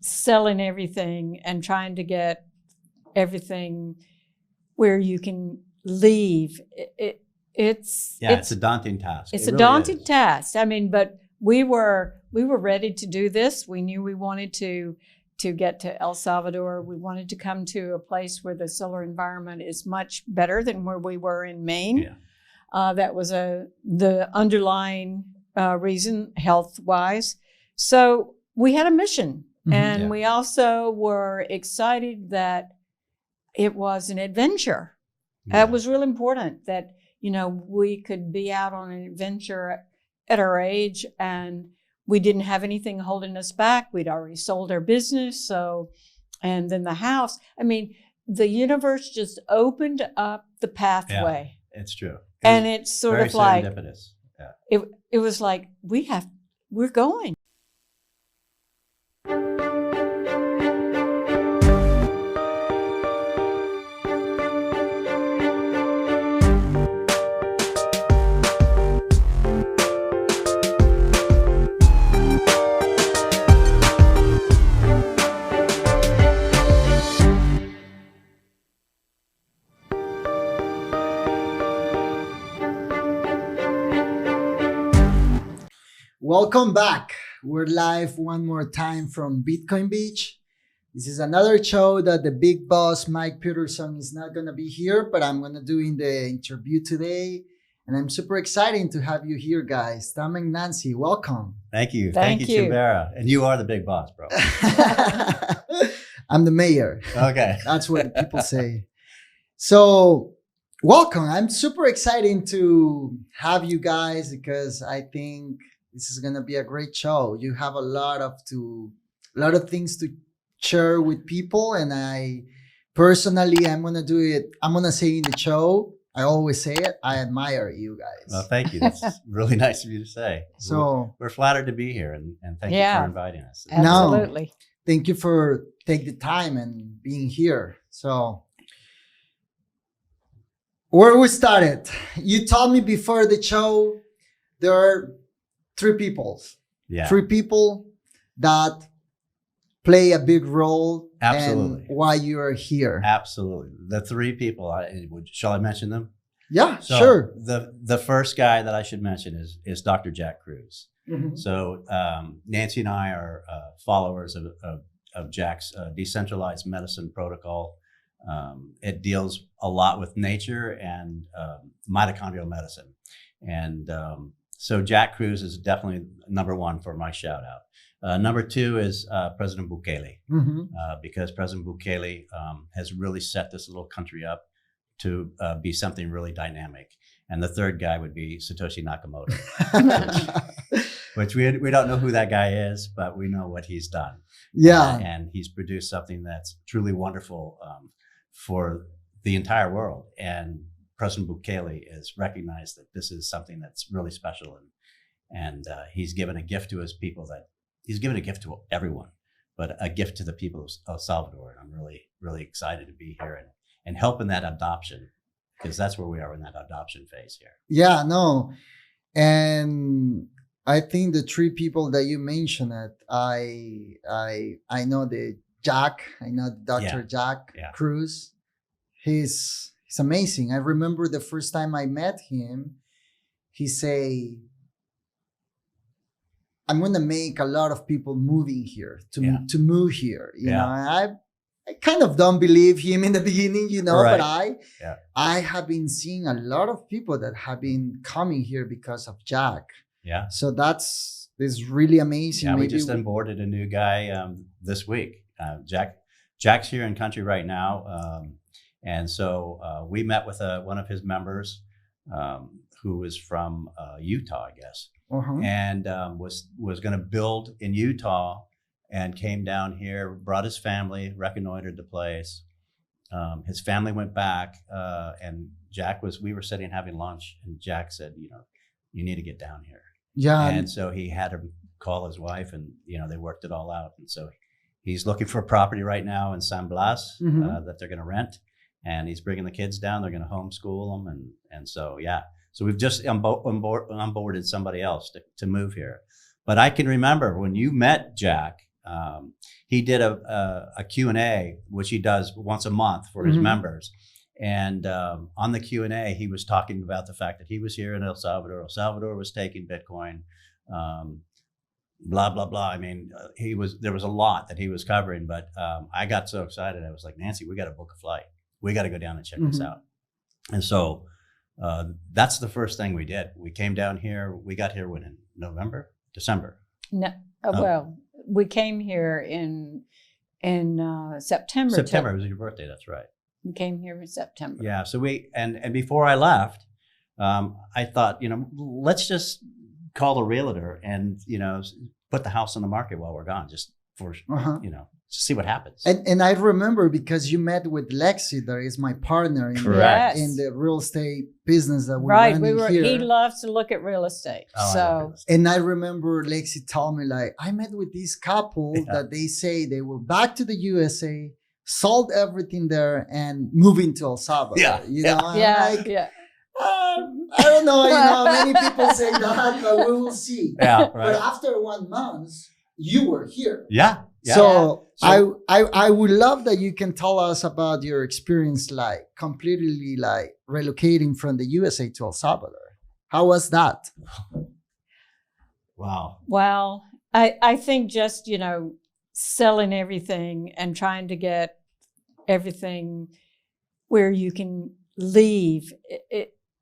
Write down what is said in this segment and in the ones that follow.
selling everything and trying to get everything where you can leave. It's a daunting task. It's it a really daunting is. task. I mean, but we were ready to do this. We knew we wanted to get to El Salvador. We wanted to come to a place where the solar environment is much better than where we were in Maine. Yeah. That was the underlying reason, health-wise. So we had a mission. And we also were excited that it was an adventure. It was really important that, we could be out on an adventure at our age, and we didn't have anything holding us back. We'd already sold our business. And then the house, I mean, the universe just opened up the pathway. Yeah, it's true. It's sort of like, serendipitous. Yeah. It was like, we're going. Welcome back. We're live one more time from Bitcoin Beach. This is another show that the big boss, Mike Peterson, is not going to be here, but I'm going to do in the interview today. And I'm super excited to have you here, guys. Tom and Nancy, welcome. Thank you. Thank you. Chimbera. And you are the big boss, bro. I'm the mayor. Okay. That's what people say. So welcome. I'm super excited to have you guys because I think this is gonna be a great show. You have a lot of things to share with people, and I personally, I'm gonna say in the show. I always say it. I admire you guys. Well, thank you. That's really nice of you to say. So we're flattered to be here, and thank you for inviting us. Absolutely. Thank you for taking the time and being here. So where we started, you told me before the show there are three people that play a big role. Absolutely. And why you are here. Absolutely. The three people, shall I mention them? Yeah, So sure. The first guy that I should mention is Dr. Jack Kruse. Mhm. So Nancy and I are followers of Jack's decentralized medicine protocol. It deals a lot with nature and mitochondrial medicine. And so Jack Kruse is definitely number one for my shout out. Number two is President Bukele, because President Bukele has really set this little country up to be something really dynamic. And the third guy would be Satoshi Nakamoto, which we don't know who that guy is, but we know what he's done. Yeah. And he's produced something that's truly wonderful for the entire world. And President Bukele has recognized that this is something that's really special. And he's given a gift to his people he's given a gift to everyone, but a gift to the people of El Salvador. And I'm really, really excited to be here and help in that adoption, because that's where we are in that adoption phase here. Yeah, no. And I think the three people that you mentioned, I know the Jack, I know Dr. Jack Kruse. He's amazing. I remember the first time I met him, he say, I'm going to make a lot of people moving here to move here. You know, I kind of don't believe him in the beginning, Right. but I have been seeing a lot of people that have been coming here because of Jack. Yeah. So this is really amazing. Yeah, we just onboarded a new guy this week. Jack's here in country right now. And so we met with one of his members who was from Utah, I guess. And was going to build in Utah, and came down here, brought his family, reconnoitered the place. His family went back, and we were sitting having lunch, and Jack said, you need to get down here. Yeah. And so he had to call his wife, and they worked it all out. And so he's looking for a property right now in San Blas that they're going to rent, and he's bringing the kids down. They're going to homeschool them, and so So we've just onboarded somebody else to move here. But I can remember when you met Jack, He did a Q&A, which he does once a month for his members. And on the Q&A, he was talking about the fact that he was here in El Salvador. El Salvador was taking Bitcoin, blah, blah, blah. I mean, there was a lot that he was covering, but I got so excited. I was like, Nancy, we got to book a flight. We got to go down and check this out. And so that's the first thing we did. We came down here. We got here in December. No, well, we came here in September. September, it was your birthday. That's right. We came here in September. Yeah. So and before I left, I thought, let's just call the realtor and, put the house on the market while we're gone, just for, see what happens. And I remember because you met with Lexi, that is my partner in the real estate business that we're running here. He loves to look at real estate. And I remember Lexi told me, like, I met with this couple that they say they were back to the USA, sold everything there and moving to El Salvador. I don't know, many people say that, but we will see. Yeah, right. But after 1 month, you were here. Yeah. So I would love that you can tell us about your experience, like completely like relocating from the USA to El Salvador. How was that? Wow. Well, I think just, selling everything and trying to get everything where you can leave.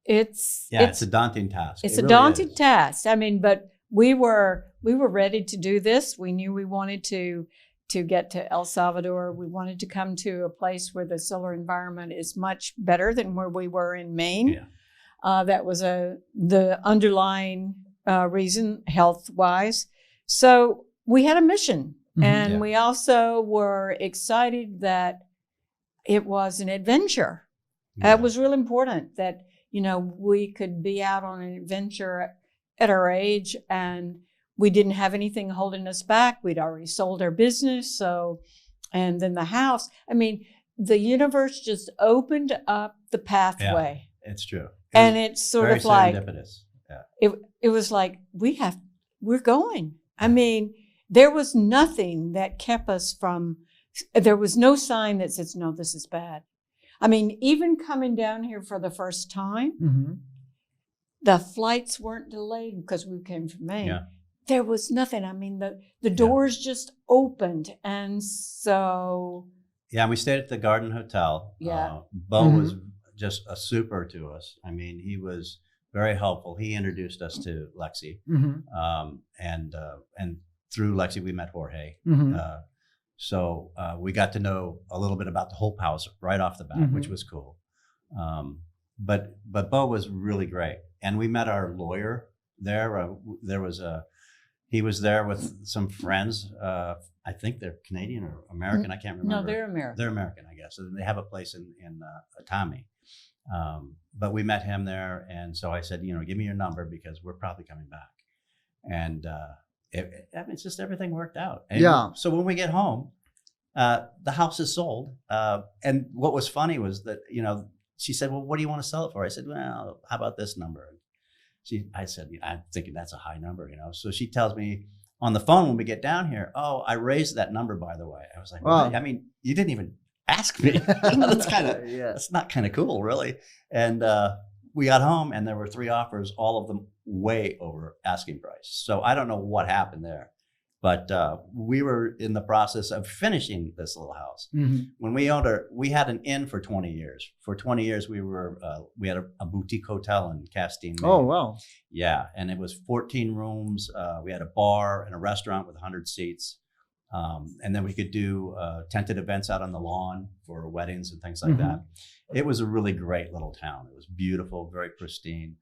It's a daunting task. It's a daunting task. I mean, but we were ready to do this. We knew we wanted to get to El Salvador. We wanted to come to a place where the solar environment is much better than where we were in Maine. Yeah. That was the underlying reason, health-wise. So we had a mission. And we also were excited that it was an adventure. It was really important that, we could be out on an adventure at our age, and we didn't have anything holding us back. We'd already sold our business. And then the house, I mean, the universe just opened up the pathway. Yeah, it's true. And it's sort of like, yeah. It was like, we're going. I mean, there was nothing that kept us from, there was no sign that says, no, this is bad. I mean, even coming down here for the first time, the flights weren't delayed because we came from Maine. Yeah. There was nothing. I mean, the doors just opened. And so. Yeah, we stayed at the Garden Hotel. Yeah. Bo was just a super to us. I mean, he was very helpful. He introduced us to Lexi. And through Lexi, we met Jorge. So we got to know a little bit about the whole house right off the bat, which was cool. But Bo was really great. And we met our lawyer there. He was there with some friends. I think they're Canadian or American. I can't remember. No, they're American. They're American, I guess. So they have a place in Atami. But we met him there. And so I said, give me your number because we're probably coming back. And it's just everything worked out. And so when we get home, the house is sold. And what was funny was that, she said, well, what do you want to sell it for? I said, well, how about this number? I said, I'm thinking that's a high number, So she tells me on the phone when we get down here, oh, I raised that number, by the way. I was like, wow. Really? I mean, you didn't even ask me. That's not kind of cool, really. And we got home and there were 3 offers, all of them way over asking price. So I don't know what happened there, but we were in the process of finishing this little house. When we owned we had an inn for 20 years. For 20 years, we had a boutique hotel in Castine, Maine. Oh, wow. Yeah. And it was 14 rooms. We had a bar and a restaurant with 100 seats. And then we could do tented events out on the lawn for weddings and things like that. It was a really great little town. It was beautiful, very pristine.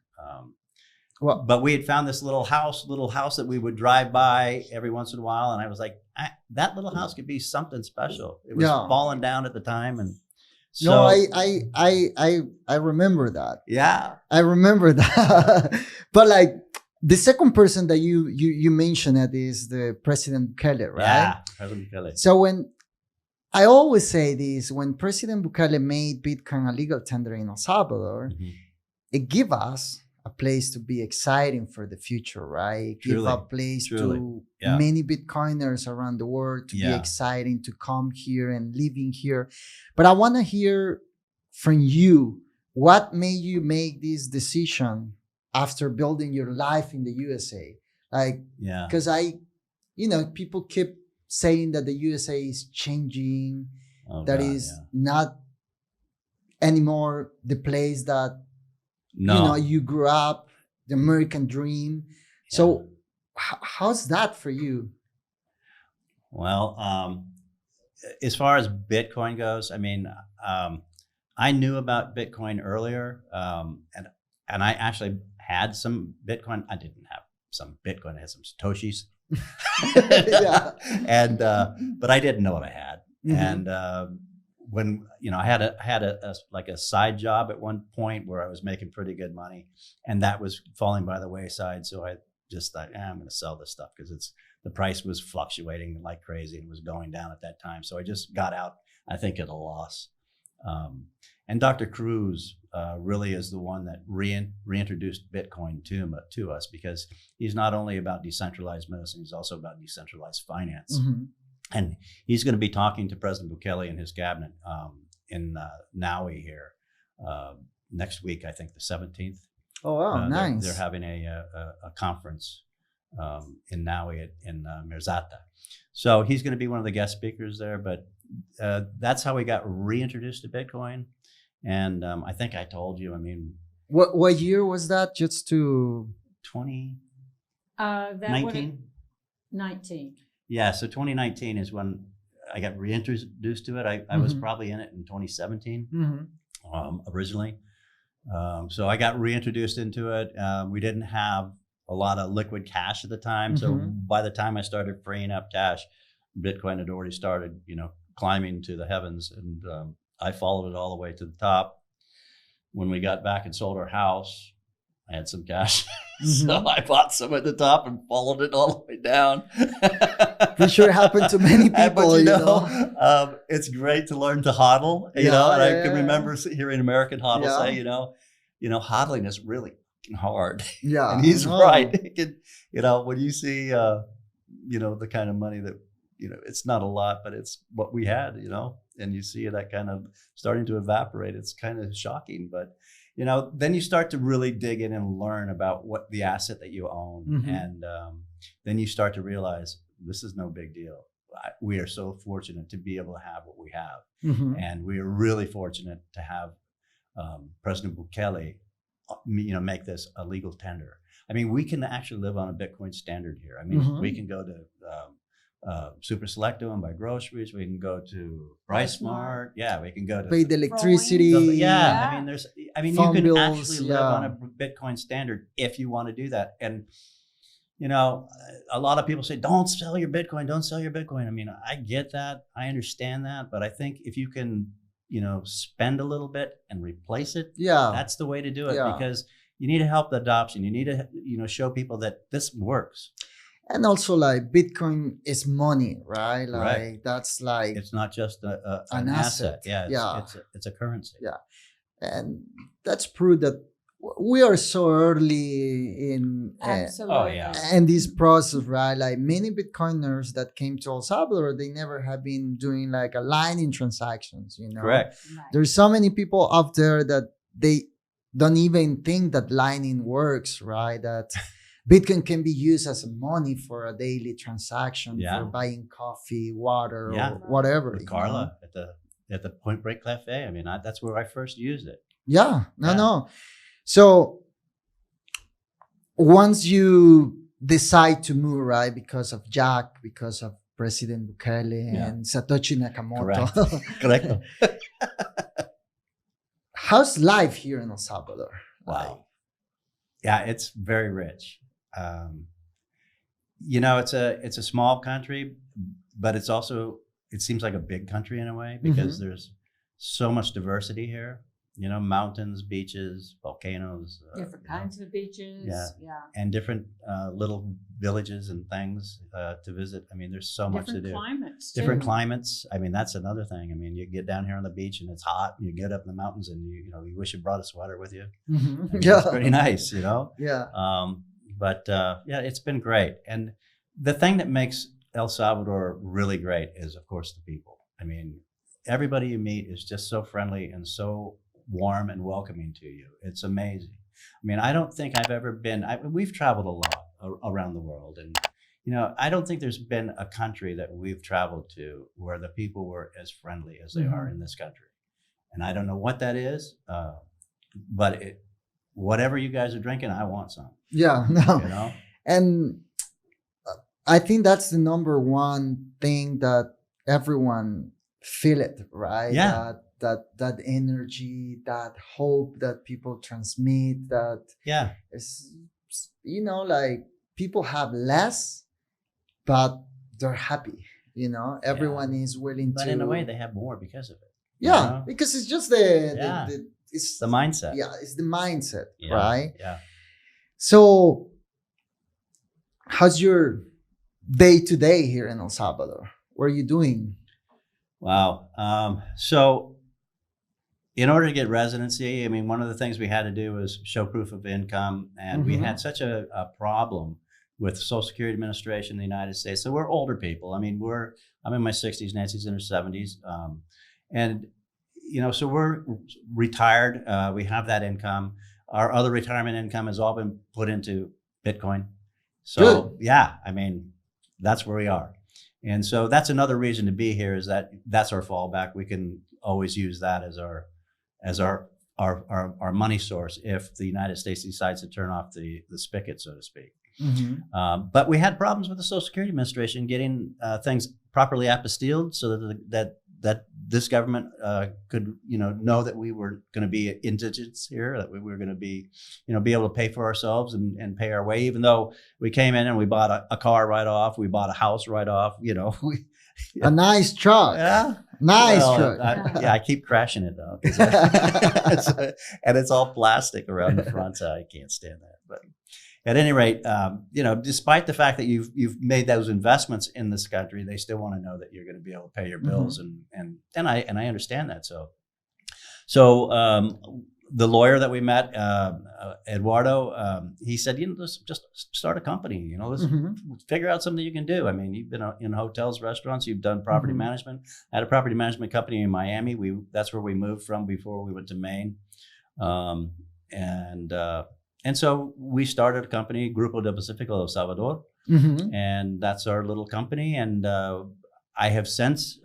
But we had found this little house that we would drive by every once in a while. And I was like, that little house could be something special. It was falling down at the time. And so, no, I remember that. Yeah. I remember that. But like the second person that you mentioned is the President Bukele, right? Yeah, President Bukele. So when I always say this, when President Bukele made Bitcoin a legal tender in El Salvador, it gave us a place to be exciting for the future, right? Give Truly, a place truly. to Yeah. many Bitcoiners around the world to be Yeah. exciting to come here and living here. But I want to hear from you, what made you make this decision after building your life in the USA? Like, Yeah. because people keep saying that the USA is changing, Oh, that God, is yeah. not anymore the place that No. you grew up, the American dream. So how's that for you? Well, as far as Bitcoin goes, I mean, I knew about Bitcoin earlier, and I actually had some Bitcoin. I didn't have some Bitcoin. I had some Satoshis, Yeah. and but I didn't know what I had. Mhm. And when I had a like a side job at one point where I was making pretty good money, and that was falling by the wayside. So I just thought, I'm going to sell this stuff because the price was fluctuating like crazy and was going down at that time. So I just got out, I think, at a loss. And Dr. Kruse really is the one that reintroduced Bitcoin to us, because he's not only about decentralized medicine, he's also about decentralized finance. Mhm. And he's going to be talking to President Bukele and his cabinet in Naui here next week, I think the 17th. Oh, wow, nice. They're having a conference in Naui in Mirzata. So he's going to be one of the guest speakers there. But that's how we got reintroduced to Bitcoin. And I think I told you, I mean, What year was that? Just to 2019? That would 19. Yeah, so 2019 is when I got reintroduced to it. I was probably in it in 2017 originally. So I got reintroduced into it. We didn't have a lot of liquid cash at the time. So by the time I started freeing up cash, Bitcoin had already started, climbing to the heavens. And I followed it all the way to the top. When we got back and sold our house, I had some cash. So I bought some at the top and followed it all the way down. I'm sure it happened to many people. But it's great to learn to hodl. And I can remember hearing American hodl say, hodling is really hard. Yeah, and he's right. When you see, the kind of money that, it's not a lot, but it's what we had, and you see that kind of starting to evaporate. It's kind of shocking, but then you start to really dig in and learn about what the asset that you own. And then you start to realize this is no big deal. We are so fortunate to be able to have what we have. And we are really fortunate to have President Bukele, make this a legal tender. I mean, we can actually live on a Bitcoin standard here. I mean, we can go to Super Selecto and buy groceries. We can go to PriceSmart. Yeah, we can go to pay the electricity. Yeah, I mean, you can bills, actually live on a Bitcoin standard if you want to do that. And a lot of people say, don't sell your Bitcoin. Don't sell your Bitcoin. I mean, I get that. I understand that. But I think if you can, spend a little bit and replace it, that's the way to do it, because you need to help the adoption. You need to, show people that this works. And also, like, Bitcoin is money, right? Like, that's like, it's not just an asset. Yeah, it's a currency. Yeah, and that's proof that we are so early in in this process, right? Like, many Bitcoiners that came to El Salvador, they never have been doing like a Lightning transactions. Correct. Right. There's so many people out there that they don't even think that Lightning works, right? That Bitcoin can be used as money for a daily transaction, for buying coffee, water, or whatever. With Carla at the Point Break Cafe. I mean, that's where I first used it. Yeah, no. So once you decide to move, right, because of Jack, because of President Bukele and Satoshi Nakamoto. Correct. How's life here in El Salvador? Wow. Yeah, it's very rich. It's a small country, but it seems like a big country in a way, because there's so much diversity here. mountains, beaches, volcanoes, Different kinds of beaches. Yeah. and different little villages and things to visit. I mean, there's so much to do. Different climates. Different too. climates. I mean, that's another thing. I mean, you get down here on the beach and it's hot. You get up in the mountains and you wish you brought a sweater with you. Mhm. I mean, Yeah. it's pretty nice, Yeah. But it's been great. And the thing that makes El Salvador really great is, of course, the people. I mean, everybody you meet is just so friendly and so warm and welcoming to you. It's amazing. I mean, I don't think I've ever been. We've traveled a lot around the world, and I don't think there's been a country that we've traveled to where the people were as friendly as they are in this country. And I don't know what that is, but whatever you guys are drinking, I want some. Yeah. No. You know. And I think that's the number one thing that everyone feel it, right? Yeah. That energy, that hope that people transmit, that Yeah. is, like people have less, but they're happy. Everyone is willing But to. in a way, they have more because of it. Yeah, because it's just it's The mindset. Yeah, it's the mindset, Yeah. right? Yeah. So, how's your day to day here in El Salvador? What are you doing? Wow. So in order to get residency, I mean, one of the things we had to do was show proof of income. And we had such a problem with Social Security Administration in the United States. So we're older people. I mean, I'm in my 60s, Nancy's in her 70s. And, so we're retired. We have that income. Our other retirement income has all been put into Bitcoin. So, Good. yeah, I mean, that's where we are. And so that's another reason to be here, is that's our fallback. We can always use that as our money source if the United States decides to turn off the spigot, so to speak. But we had problems with the Social Security Administration getting things properly apostilled so that this government could know that we were going to be indigents here, that we were going to be be able to pay for ourselves and pay our way, even though we came in and we bought a car right off, we bought a house right off, A nice truck. Yeah. Nice Well, truck. I keep crashing it though, and it's all plastic around the front, so I can't stand that. But at any rate, despite the fact that you've made those investments in this country, they still want to know that you're going to be able to pay your bills, and I understand that. So the lawyer that we met, Eduardo, he said, let's just start a company. Let's figure out something you can do. I mean, you've been in hotels, restaurants, you've done property management. I had a property management company in Miami. That's where we moved from before we went to Maine, and so we started a company, Grupo del Pacifico de Salvador, and that's our little company. And I have since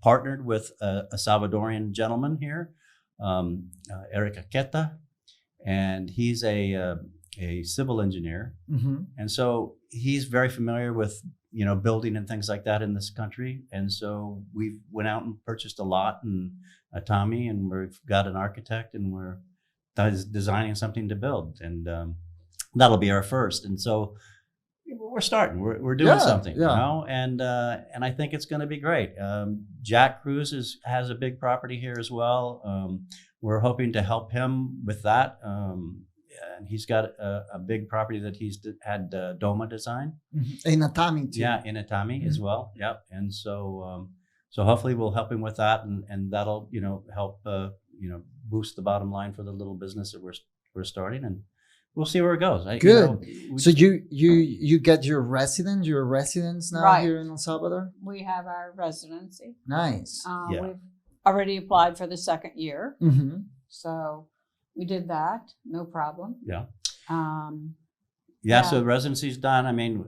partnered with a Salvadorian gentleman here, Eric Aqueta, and he's a civil engineer, and so he's very familiar with building and things like that in this country. And so we went out and purchased a lot in Tommy, and we've got an architect, and we're designing something to build, and that'll be our first. And so we're starting. We're doing something, and I think it's going to be great. Jack Kruse has a big property here as well. We're hoping to help him with that. And he's got a big property that he's had Doma design. In Atami too. Yeah, in Atami as well. Yep. And so hopefully we'll help him with that, and that'll help boost the bottom line for the little business that we're starting, and we'll see where it goes. Good. So you get your residence now Right. here in El Salvador? We have our residency. Nice. We've already applied for the second year. So we did that. No problem. Yeah. Yeah. So the residency's done. I mean,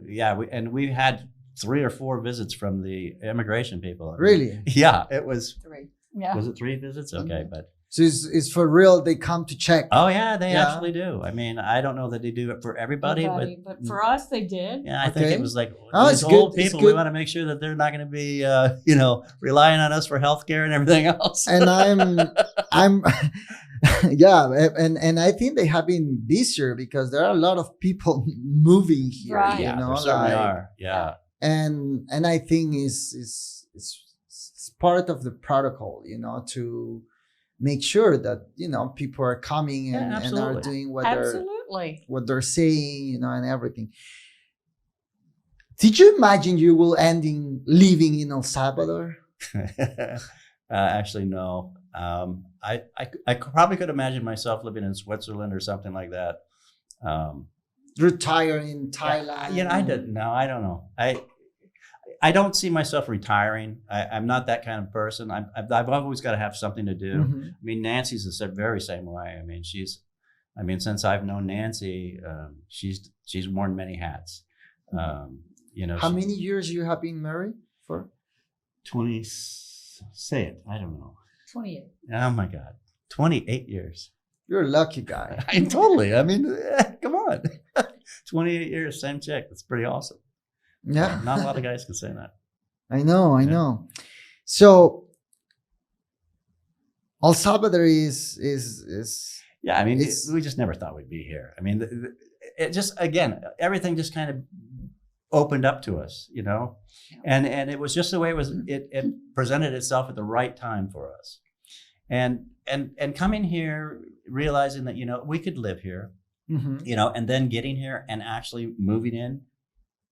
we had 3 or 4 visits from the immigration people. Really? Yeah, it was 3. Yeah. Was it 3 visits? Okay, but So it's for real. They come to check. oh yeah, they actually do. I mean, I don't know that they do it for everybody, but for us, they did. yeah, I think Okay. it was like Oh, these it's old good. It's people. We good. want to make sure that they're not going to be, relying on us for healthcare and everything else. And I'm yeah, and I think they have been busier because there are a lot of people moving here. Right. yeah, there certainly are. Yeah, And I think is part of the protocol, to make sure that people are coming and are absolutely. doing what they're saying, and everything. Did you imagine you will ending living in El Salvador? Actually, no. I probably could imagine myself living in Switzerland or something like that. Retire in Thailand. I didn't know. I don't know. I don't see myself retiring. I'm not that kind of person. I've always got to have something to do. Mm-hmm. I mean, Nancy's the very same way. I mean, since I've known Nancy, she's worn many hats. How many years you have been married for? 20. Say it. I don't know. 28. Oh my God, 28 years. You're a lucky guy. Totally. I mean, come on. 28 years, same chick. That's pretty awesome. Yeah. Not a lot of guys can say that. I know. So El Salvador is yeah. I mean, we just never thought we'd be here. I mean, it just, again, everything just kind of opened up to us, and it was just the way it was. It presented itself at the right time for us, and coming here, realizing that we could live here, mm-hmm. And then getting here and actually moving in.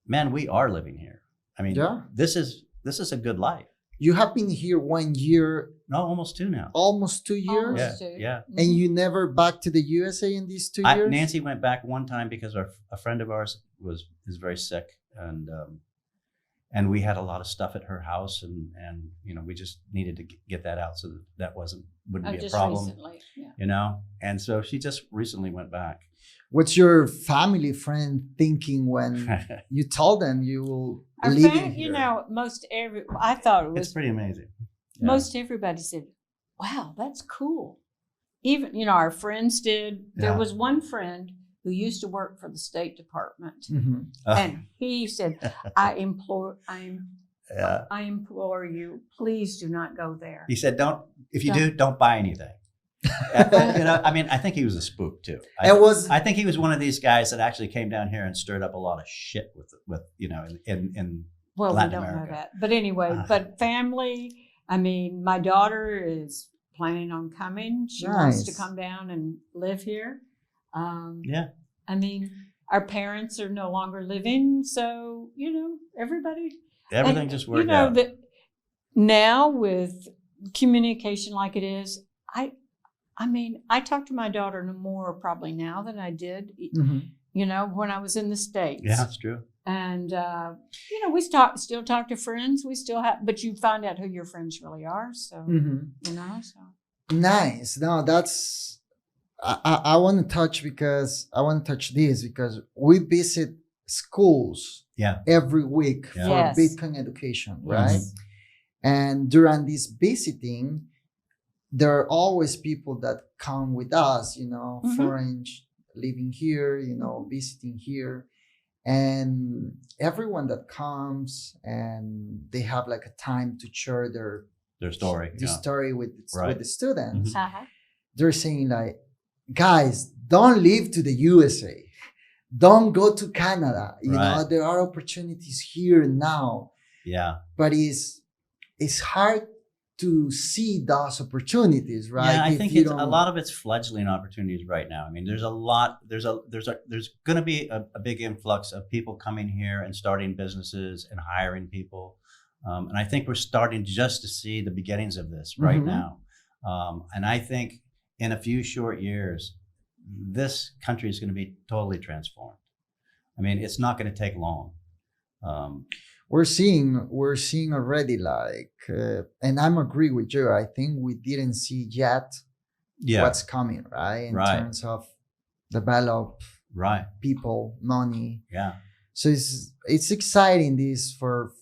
Man, we are living here. I mean, this is a good life. You have been here 1 year. No, almost 2 now. Almost 2 years? Yeah. Mm-hmm. And you never back to the USA in these 2 years? Nancy went back one time because a friend of ours is very sick, and we had a lot of stuff at her house, and we just needed to get that out so that wouldn't be a problem. Recently, yeah. And so she just recently went back. What's your family friend thinking when you told them you will live in here? I thought it was it's pretty amazing. Yeah. Most everybody said, "Wow, that's cool." Even our friends did. There was one friend who used to work for the State Department, mm-hmm. And he said, "I implore you, please do not go there." He said, don't buy anything." I mean, I think he was a spook too. I think he was one of these guys that actually came down here and stirred up a lot of shit with in well, Latin we don't America. know that, but anyway, but family. I mean, my daughter is planning on coming. She wants to come down and live here. I mean, our parents are no longer living, so everything just worked out. That now with communication like it is, I mean, I talk to my daughter no more probably now than I did, mm-hmm. When I was in the States. Yeah, that's true. And, we still talk to friends. We still have, but you find out who your friends really are. So, mm-hmm. So. Nice. No, that's, I want to touch this because we visit schools every week for Bitcoin education, right? Yes. And during this visiting, there are always people that come with us, mm-hmm. foreign living here, visiting here. And everyone that comes and they have like a time to share their story, story with the students. Mm-hmm. Uh-huh. They're saying like, guys, don't leave to the USA. Don't go to Canada. You know, there are opportunities here now. Yeah. But it's hard to see those opportunities, right? Yeah, I think a lot of it's fledgling opportunities right now. I mean, there's going to be a big influx of people coming here and starting businesses and hiring people. And I think we're starting just to see the beginnings of this right mm-hmm. now. And I think in a few short years, this country is going to be totally transformed. I mean, it's not going to take long. We're seeing already and I'm agree with you. I think we didn't see yet what's coming, right? In terms of develop people, money. Yeah. So it's exciting this for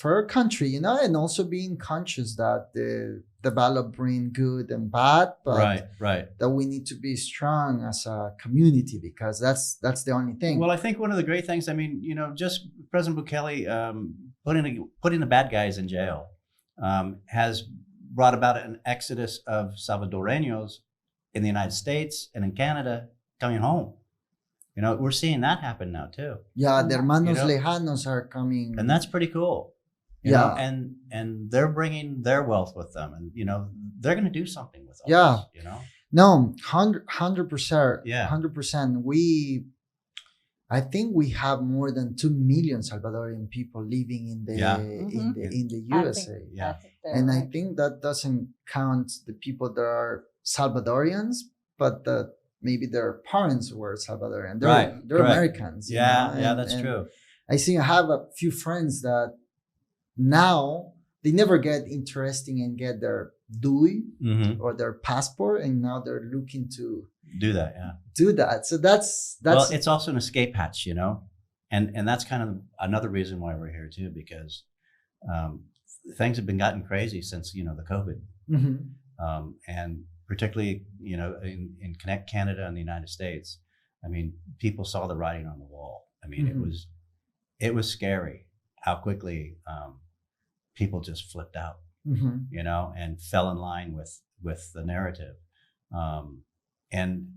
our country, and also being conscious that the develop bring good and bad, but that we need to be strong as a community because that's the only thing. Well, I think one of the great things, I mean, just President Bukele putting the bad guys in jail has brought about an exodus of Salvadoreños in the United States and in Canada coming home. We're seeing that happen now too. Yeah, the hermanos lejanos are coming. And that's pretty cool. you know, and they're bringing their wealth with them, and you know, they're going to do something with us, you know. No, 100%. Yeah. 100%. I think we have more than 2 million Salvadorian people living in the in the USA. And I think that doesn't count the people that are Salvadorians, but maybe their parents were Salvadorian. They're Americans. That's true. I think I have a few friends that now they never get interesting and get their DUI or their passport, and now they're looking to do that. So that's well, it's also an escape hatch, you know, and that's kind of another reason why we're here too, because things have been gotten crazy since, you know, the COVID, and particularly, you know, in Canada and the United States. I mean, people saw the writing on the wall. I mean, it was scary how quickly people just flipped out, you know, and fell in line with the narrative. And,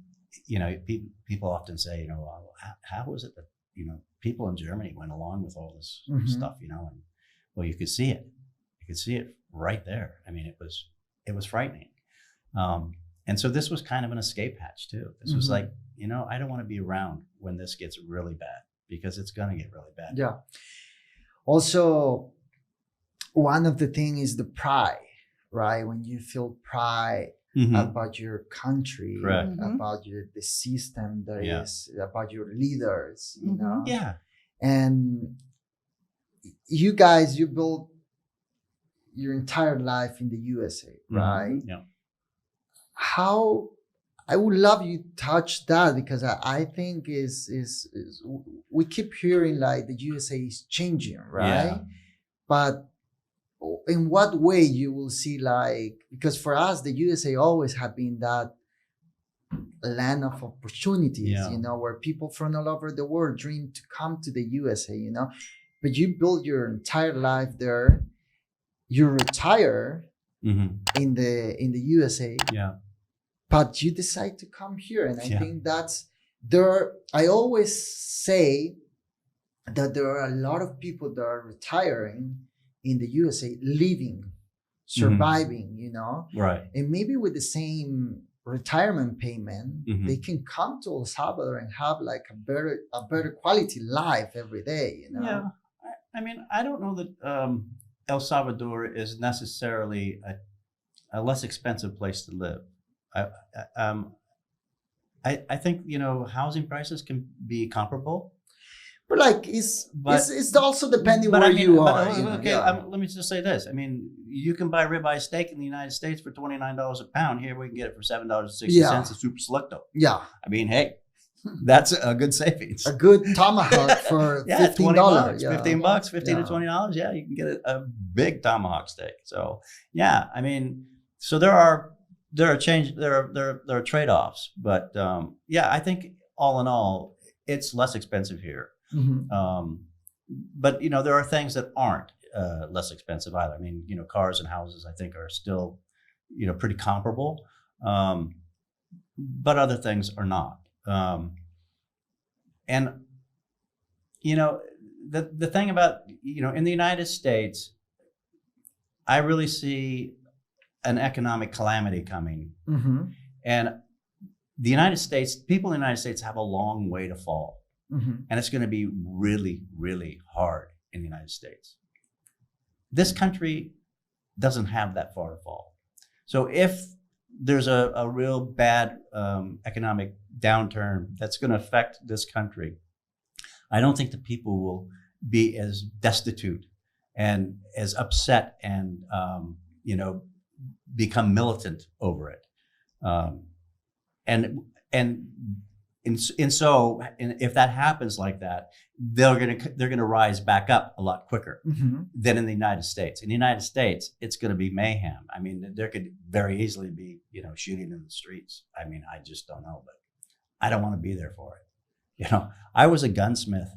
you know, people often say, you know, well, how was it that, you know, people in Germany went along with all this stuff, you know? And well, you could see it. You could see it right there. I mean, it was frightening. And so this was kind of an escape hatch too. This was like, you know, I don't want to be around when this gets really bad, because it's going to get really bad. Yeah. Also, one of the things is the pride, right? When you feel pride about your country, about the system that is, about your leaders, you know? Yeah. And you guys, you built your entire life in the USA, right? Yeah. How, I would love you to touch that, because I think is we keep hearing like the USA is changing, right? Yeah. But in what way you will see, like, because for us the USA always have been that land of opportunities, you know, where people from all over the world dream to come to the USA, you know, but you build your entire life there, you retire in the USA, but you decide to come here. And I think that's there. I always say that there are a lot of people that are retiring in the USA, living, surviving, you know, right? And maybe with the same retirement payment, they can come to El Salvador and have like a better quality life every day, you know. Yeah, I mean, I don't know that El Salvador is necessarily a less expensive place to live. I think, you know, housing prices can be comparable. But like, it's also depending where you are. Let me just say this. I mean, you can buy ribeye steak in the United States for $29 a pound. Here we can get it for $7.60 a super selecto. Yeah. I mean, hey, that's a good savings. A good tomahawk for $15. $20, $15, $15 to $20. Yeah, you can get a big tomahawk steak. So yeah, I mean, so there are trade-offs, but yeah, I think all in all, it's less expensive here. But you know, there are things that aren't less expensive either. I mean, you know, cars and houses, I think, are still, you know, pretty comparable, but other things are not. And you know, the thing about, you know, in the United States, I really see an economic calamity coming, and the United States, people in the United States have a long way to fall. And it's going to be really, really hard in the United States. This country doesn't have that far to fall. So if there's a real bad economic downturn that's going to affect this country, I don't think the people will be as destitute and as upset and, you know, become militant over it. And if that happens like that, they're gonna rise back up a lot quicker than in the United States. In the United States, it's gonna be mayhem. I mean, there could very easily be, you know, shooting in the streets. I mean, I just don't know, but I don't want to be there for it. You know, I was a gunsmith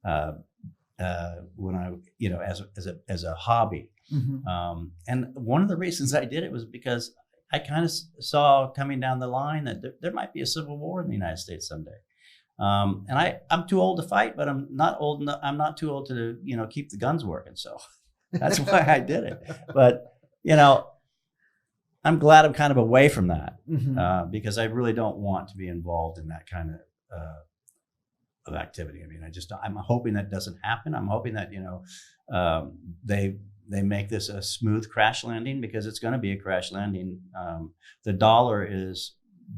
when I, you know, as a hobby, and one of the reasons I did it was because I kind of saw coming down the line that there might be a civil war in the United States someday. And I'm too old to fight, but I'm not too old to, you know, keep the guns working. So That's why I did it. But, you know, I'm glad I'm kind of away from that because I really don't want to be involved in that kind of activity. I mean, I'm hoping that doesn't happen. I'm hoping that, you know, they make this a smooth crash landing, because it's going to be a crash landing.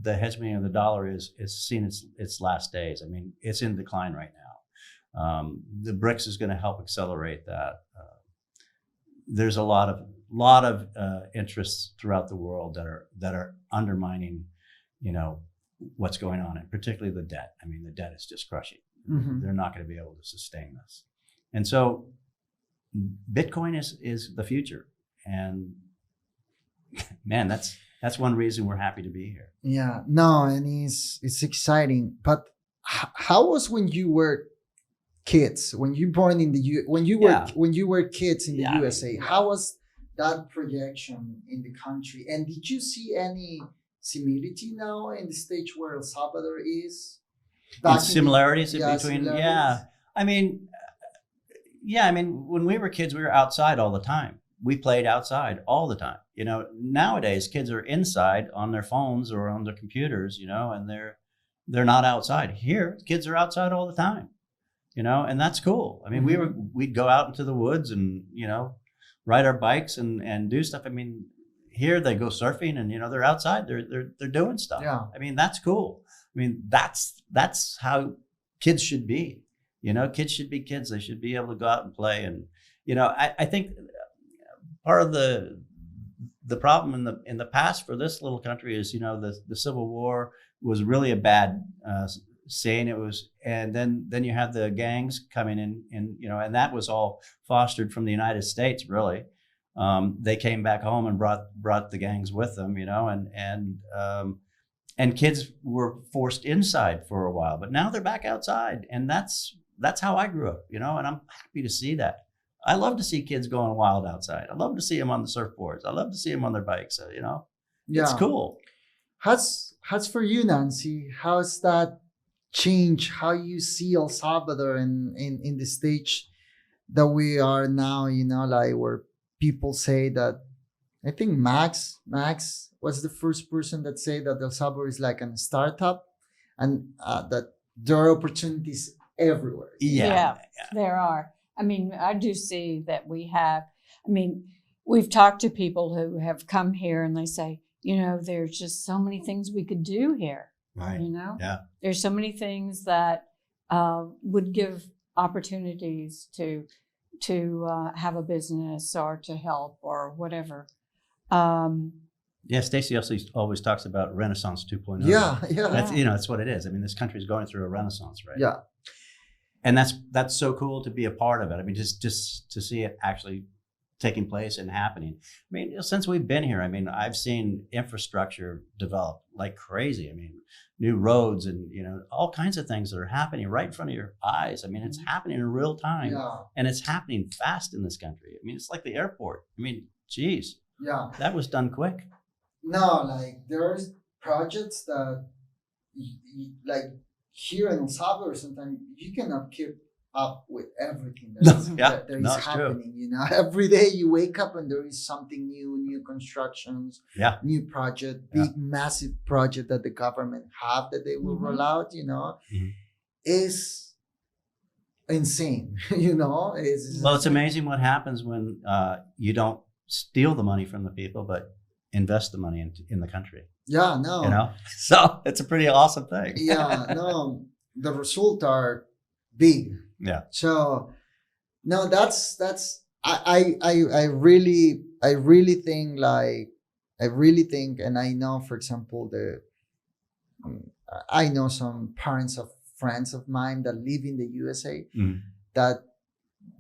The hegemony of the dollar is seen its last days. I mean, it's in decline right now. The BRICS is going to help accelerate that. There's a lot of interests throughout the world that are undermining, you know, what's going on, and particularly the debt. I mean, the debt is just crushing. They're not going to be able to sustain this, and so Bitcoin is the future. And man, that's one reason we're happy to be here. Yeah, no, and it's exciting. But how was when you were kids, when you born in the when you were kids in the USA? How was that projection in the country? And did you see any similarity now in the stage where El Salvador is? Similarities in between? Yeah. I mean, when we were kids, we were outside all the time. We played outside all the time. You know, nowadays kids are inside on their phones or on their computers, you know, and they're not outside. Here, kids are outside all the time, you know, and that's cool. I mean, we'd go out into the woods and, you know, ride our bikes and do stuff. I mean, here they go surfing and, you know, they're outside, they're doing stuff. Yeah. I mean, that's cool. I mean, that's how kids should be. You know, kids should be kids. They should be able to go out and play. And, you know, I think part of the problem in the past for this little country is, you know, the Civil War was really a bad saying. It was, and then you had the gangs coming in, you know, and that was all fostered from the United States, really. They came back home and brought the gangs with them, you know, and kids were forced inside for a while, but now they're back outside, and that's how I grew up, you know, and I'm happy to see that. I love to see kids going wild outside. I love to see them on the surfboards. I love to see them on their bikes. You know, it's cool. How's for you, Nancy? How's that change? How you see El Salvador in the stage that we are now? You know, like where people say that. I think Max was the first person that said that El Salvador is like a startup, and that there are opportunities everywhere. Yeah, there are. I mean, I do see that we've talked to people who have come here and they say, you know, there's just so many things we could do here. Right. You know? Yeah. There's so many things that would give opportunities to have a business or to help or whatever. Stacy always talks about Renaissance 2.0. Yeah. That's, you know, that's what it is. I mean, this country is going through a renaissance, right? Yeah. And that's so cool to be a part of it. I mean, just to see it actually taking place and happening. I mean, since we've been here, I mean, I've seen infrastructure develop like crazy. I mean, new roads and, you know, all kinds of things that are happening right in front of your eyes. I mean, it's happening in real time, and it's happening fast in this country. I mean, it's like the airport. I mean, geez, that was done quick. No, like there's projects that like here in El Salvador, sometimes you cannot keep up with everything that is happening. True. You know, every day you wake up and there is something new constructions, new project, big massive project that the government have that they will roll out. You know, is insane. You know, it's amazing what happens when you don't steal the money from the people, but invest the money in the country. Yeah, no. You know, so it's a pretty awesome thing. No, the results are big. Yeah. So, no, that's I really think, and I know, for example, I know some parents of friends of mine that live in the USA that,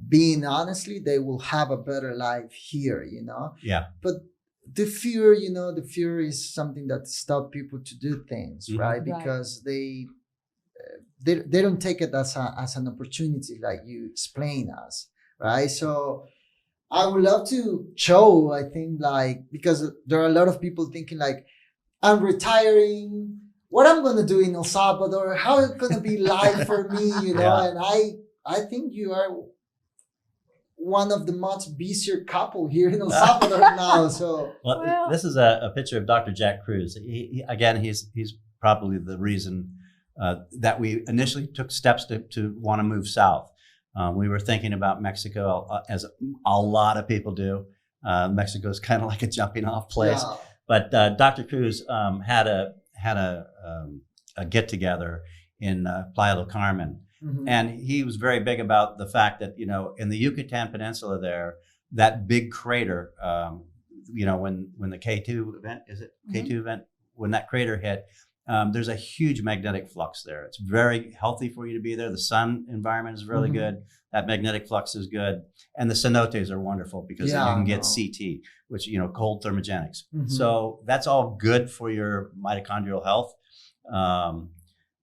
being honestly, they will have a better life here, you know? Yeah. But the fear is something that stops people to do things, right? Because they don't take it as an opportunity, like you explain us, right? So I would love to show, I think, like, because there are a lot of people thinking like, I'm retiring, what I'm going to do in El Salvador, how it's going to be life for me, you know? And I think you are one of the most busier couple here in El Salvador now. So Well, this is a picture of Dr. Jack Kruse. Again, he's probably the reason that we initially took steps to want to move south. We were thinking about Mexico, as a lot of people do. Mexico is kind of like a jumping off place. yeah. But Dr. Kruse had a get together in Playa del Carmen, Mhm. and he was very big about the fact that in the Yucatan Peninsula there, that big crater, when the K2 event K2 event, when that crater hit, there's a huge magnetic flux there. It's very healthy for you to be there. The sun environment is really Mhm. good. That magnetic flux is good. And the cenotes are wonderful because Yeah, you can get no. CT, which, cold thermogenics. Mhm. So that's all good for your mitochondrial health.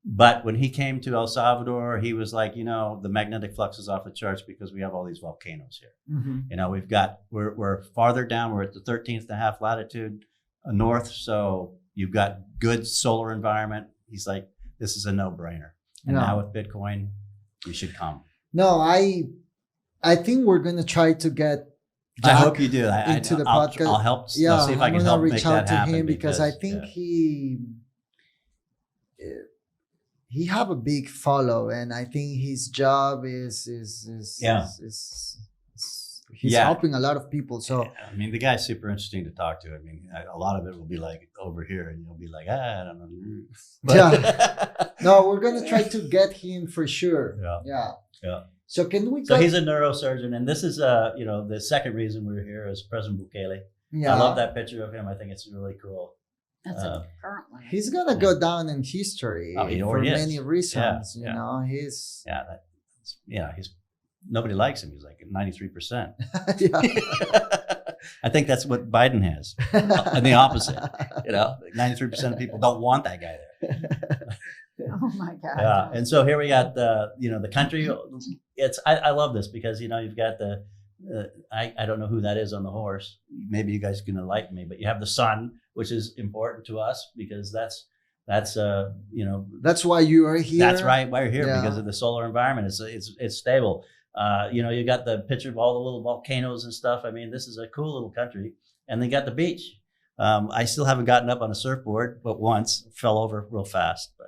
But when he came to El Salvador, he was like, the magnetic flux is off the charts because we have all these volcanoes here. Mhm. We're farther down. We're at the 13th and a half latitude north. So you've got good solar environment. He's like, this is a no-brainer. And Yeah. now with Bitcoin, you should come. No, I think we're gonna try to get I Jack hope you do. into the I'll podcast. help. Yeah, I'll see if I I'm can gonna help reach make out that to happen. him because I think yeah. he have a big follow, and I think his job is Yeah. he's Yeah. helping a lot of people. So I mean, the guy's super interesting to talk to. I mean, a lot of it will be like over here, and you'll be like, I don't know. But no, we're gonna try to get him for sure. Yeah. So can we? So he's a neurosurgeon, and this is the second reason we're here is President Bukele. Yeah. I love that picture of him. I think it's really cool. That's a current one. He's gonna go down in history He for already is. many reasons. Yeah. You know, he's He's nobody likes him. He's like 93%. yeah. I think that's what Biden has, and the opposite. 93% of people don't want that guy there. Oh my God. Yeah, and so here we got the country. I love this because you've got the I don't know who that is on the horse. Maybe you guys can enlighten me, but you have the sun, which is important to us because that's That's why you are here. that's right. Why you're here Yeah. because of the solar environment. It's stable. You got the picture of all the little volcanoes and stuff. I mean, this is a cool little country, and they got the beach. I still haven't gotten up on a surfboard, but once fell over real fast. But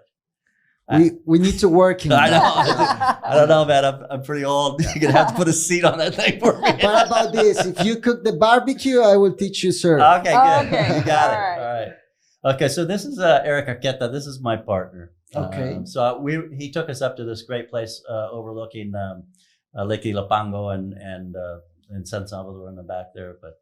we need to work in I know. that. I don't know, man. I'm pretty old. You're gonna have to put a seat on that thing for me. What about this? If you cook the barbecue, I will teach you, sir. Okay, good. Okay, You got it. all right. All right. Okay, so this is Eric Arqueta. This is my partner. Okay. So he took us up to this great place overlooking Lake Ilopango and San Salvador in the back there. But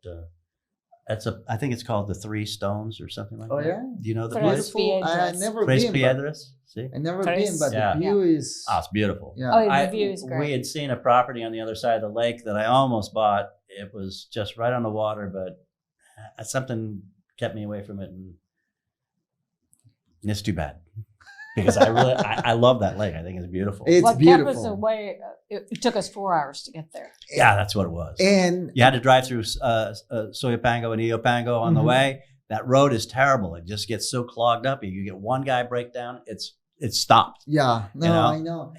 I think it's called the Three Stones or something like Oh, that. yeah? Do you know the Tres place? Beautiful. I Piedras. never Tres been. But, Piedras. See? I never Tres- been, but Yeah. the view is. Oh, it's beautiful. Yeah. Oh, the view is We great. had seen a property on the other side of the lake that I almost bought. It was just right on the water, but something kept me away from it, and it's too bad because I love that lake. I think it's beautiful. It's What beautiful. kept us away, it took us 4 hours to get there. Yeah, that's what it was. And You had to drive through Soyapango and Iopango on the Mhm. way. That road is terrible. It just gets so clogged up. You get one guy break down, it's stopped. yeah, no, You know? I know.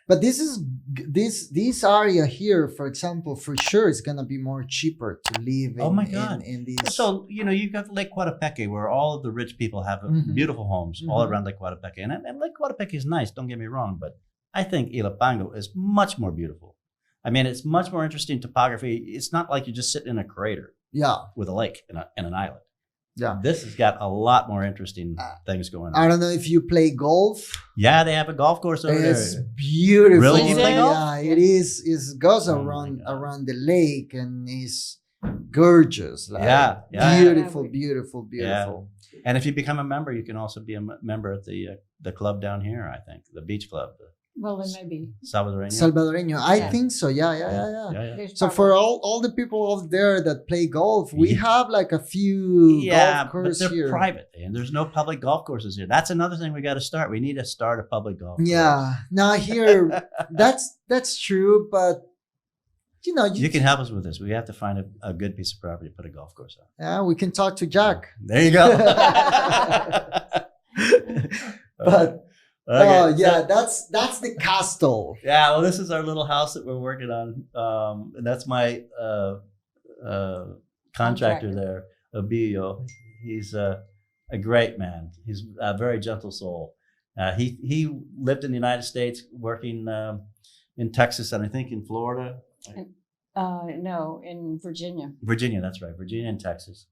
But this area here, for example, for sure is gonna be more cheaper to live in. Oh my God. In these. So, you've got Lake Coatepeque where all of the rich people have Mhm. beautiful homes all Mhm. around Lake Coatepeque. And Lake Coatepeque is nice, don't get me wrong, but I think Ilopango is much more beautiful. I mean, it's much more interesting topography. It's not like you're just sitting in a crater Yeah, with a lake and an island. yeah. This has got a lot more interesting things going on. I don't know if you play golf. Yeah, they have a golf course over It's there. beautiful. Really? You play golf? Yeah, it is. It goes Oh my around God. around the lake and it's gorgeous. Like, Yeah, yeah. Beautiful, Yeah. beautiful, beautiful. And if you become a member, you can also be a member at the club down here, I think, the beach club, the Well, then maybe. Salvadoreño. Salvadoreño. I Yeah. think so. Yeah. there's So probably- for all the people out there that play golf, we Yeah. have like a few Yeah, golf but courses they're here. private, and there's no public golf courses here. That's another thing we got to start. We need to start a public golf course. Yeah. Now here, that's true, but You can help us with this. We have to find a good piece of property to put a golf course on. yeah, we can talk to Jack. There you go. But Oh Okay, yeah, so- that's the castle. yeah. Well, this is our little house that we're working on, and that's my contractor there, Abillo. He's a great man. He's a very gentle soul. He lived in the United States, working in Texas and I think in Florida. No, in Virginia. Virginia, that's right, Virginia and Texas.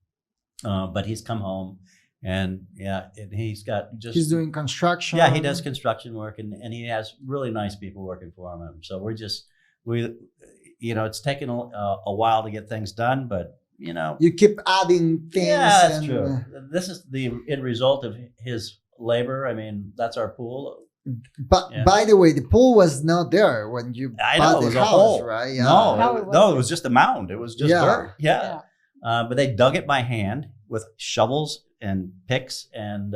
But he's come home, and and he's got just He's doing construction. yeah, he does construction work, and he has really nice people working for him. So it's taken a while to get things done, but You keep adding things. yeah, that's and, true. This is the end result of his labor. I mean, that's our pool. But Yeah. by the way, the pool was not there when you I bought know it the was house, a hole, right? No, How it no, it was just a mound. It was just Yeah. dirt. Yeah. But they dug it by hand with shovels and picks, and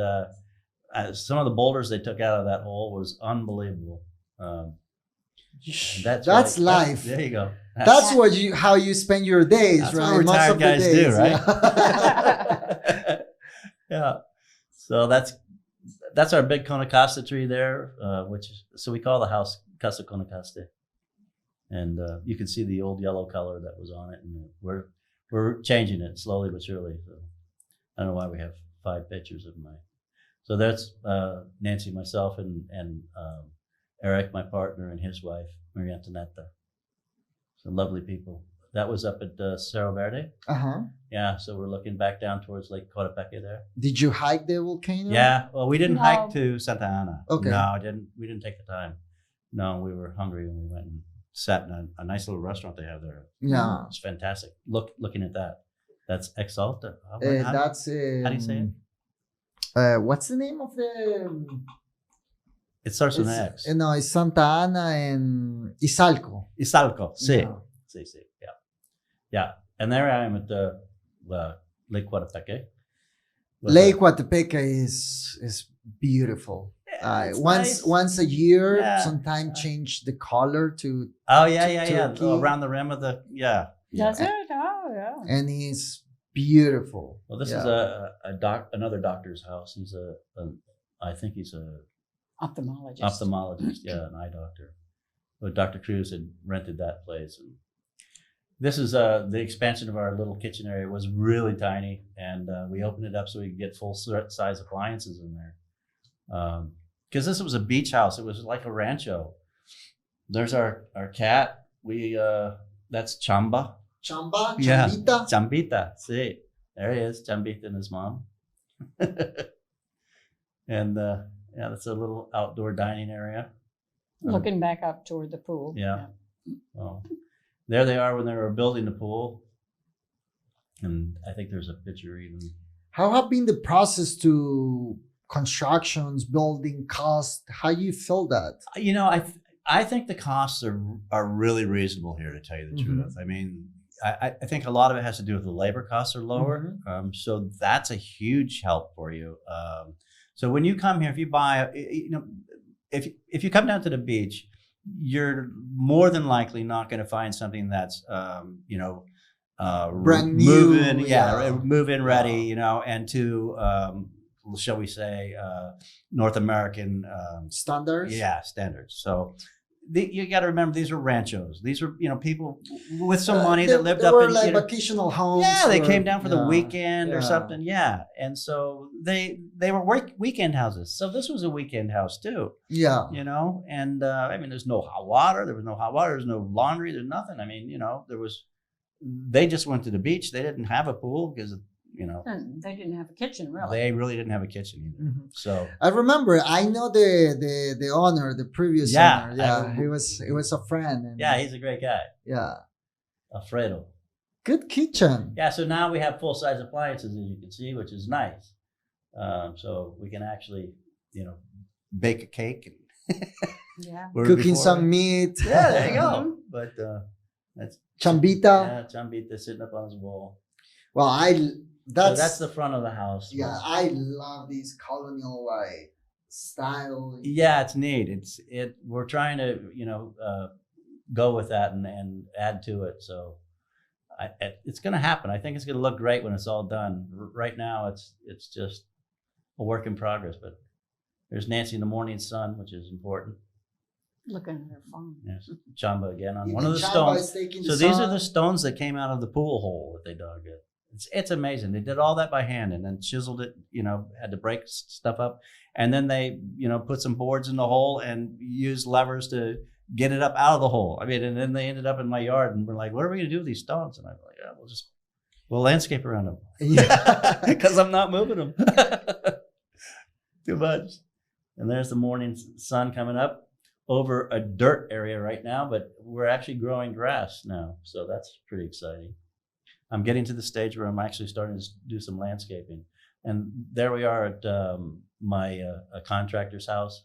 some of the boulders they took out of that hole was unbelievable. That's That's right. life. There you go. That's how you spend your days, That's right? what retired guys do, right? Yeah. Yeah. So that's our big Conacosta tree there, so we call the house Casa Conacosta, and you can see the old yellow color that was on it, and we're changing it slowly but surely. So I don't know why we have 5 pictures of mine. So that's Nancy, myself, and Eric, my partner, and his wife, Maria Antonietta. So lovely people. That was up at Cerro Verde. Uh-huh. Yeah, so we're looking back down towards Lake Coatepeque there. Did you hike the volcano? Yeah, well, we didn't No. hike to Santa Ana. Okay. No, we didn't take the time. No, we were hungry when we went and sat in a nice little restaurant they have there. Yeah. It's fantastic. Looking at that. That's Exalta. How do That's you say it? what's the name of the It starts with an it's- X. No, it's Santa Ana and Izalco. Izalco. Sí. Yeah. Sí. Yeah. Yeah. And there I am at the Lake Coatepeque. Lake Coatepeque is beautiful. It's Once nice. once a year, Yeah. sometimes change the color to Oh yeah. Turkey. Around the rim of the Does it? Oh, yeah. and it's beautiful. Well, this Yeah. is another doctor's house. He's I think he's a Ophthalmologist. ophthalmologist, yeah, an eye doctor. But Dr. Kruse had rented that place. And this is the expansion of our little kitchen area. It was really tiny, and we opened it up so we could get full size appliances in there. Because this was a beach house. It was like a rancho. There's our cat. That's Chamba. Chamba, Yeah. Chambita. Chambita, see. There he is, Chambita and his mom. And that's a little outdoor dining area. Looking back up toward the pool. Yeah. Well, there they are when they were building the pool. And I think there's a picture even. How have been the process to constructions, building cost? How you feel that? I think the costs are really reasonable here, to tell you the Mhm. truth. I mean, I think a lot of it has to do with the labor costs are lower. So that's a huge help for you. So when you come here, if you buy, if you come down to the beach, you're more than likely not going to find something that's, Brand new, move in ready, Yeah. and to, shall we say, North American, Standards? standards. So you got to remember, these are ranchos. These are, people with some money that lived they up were in, like vacational homes. yeah, they or- came down for the yeah, weekend or yeah. something. Yeah. And so they were weekend houses. So this was a weekend house too, Yeah. and I mean, there's no hot water. There was no hot water. There's no laundry. There's nothing. I mean, they just went to the beach. They didn't have a pool because, And they didn't have a kitchen, really. they really didn't have a kitchen either. Mhm. So I remember. I know the owner, the previous Yeah, owner. Yeah, I- he was a friend. And, yeah, he's a great guy. yeah, Alfredo. good kitchen. Yeah, so now we have full-size appliances, as you can see, which is nice. So we can actually, bake a cake. And Yeah. where Cooking before- some meat. Yeah, there you go. But that's Chambita. yeah, Chambita sitting up on his wall. Well, So that's the front of the house. yeah. I love these colonial style. Yeah, it's neat. We're trying to go with that and add to it. So it's going to happen. I think it's going to look great when it's all done. Right now, it's just a work in progress, but There's Nancy in the morning sun, which is important. Looking at her phone. Yes, Chamba again on Even one of the Chamba is stones. taking So the these are sun. the stones that came out of the pool hole that they dug it. It's amazing. They did all that by hand and then chiseled it, had to break stuff up. And then they, put some boards in the hole and used levers to get it up out of the hole. I mean, and then they ended up in my yard and we're like, what are we going to do with these stones? And I'm like, yeah, we'll landscape around them. Yeah. Because I'm not moving them. Too much. And there's the morning sun coming up over a dirt area right now, but we're actually growing grass now. So that's pretty exciting. I'm getting to the stage where I'm actually starting to do some landscaping. And there we are at my a contractor's house.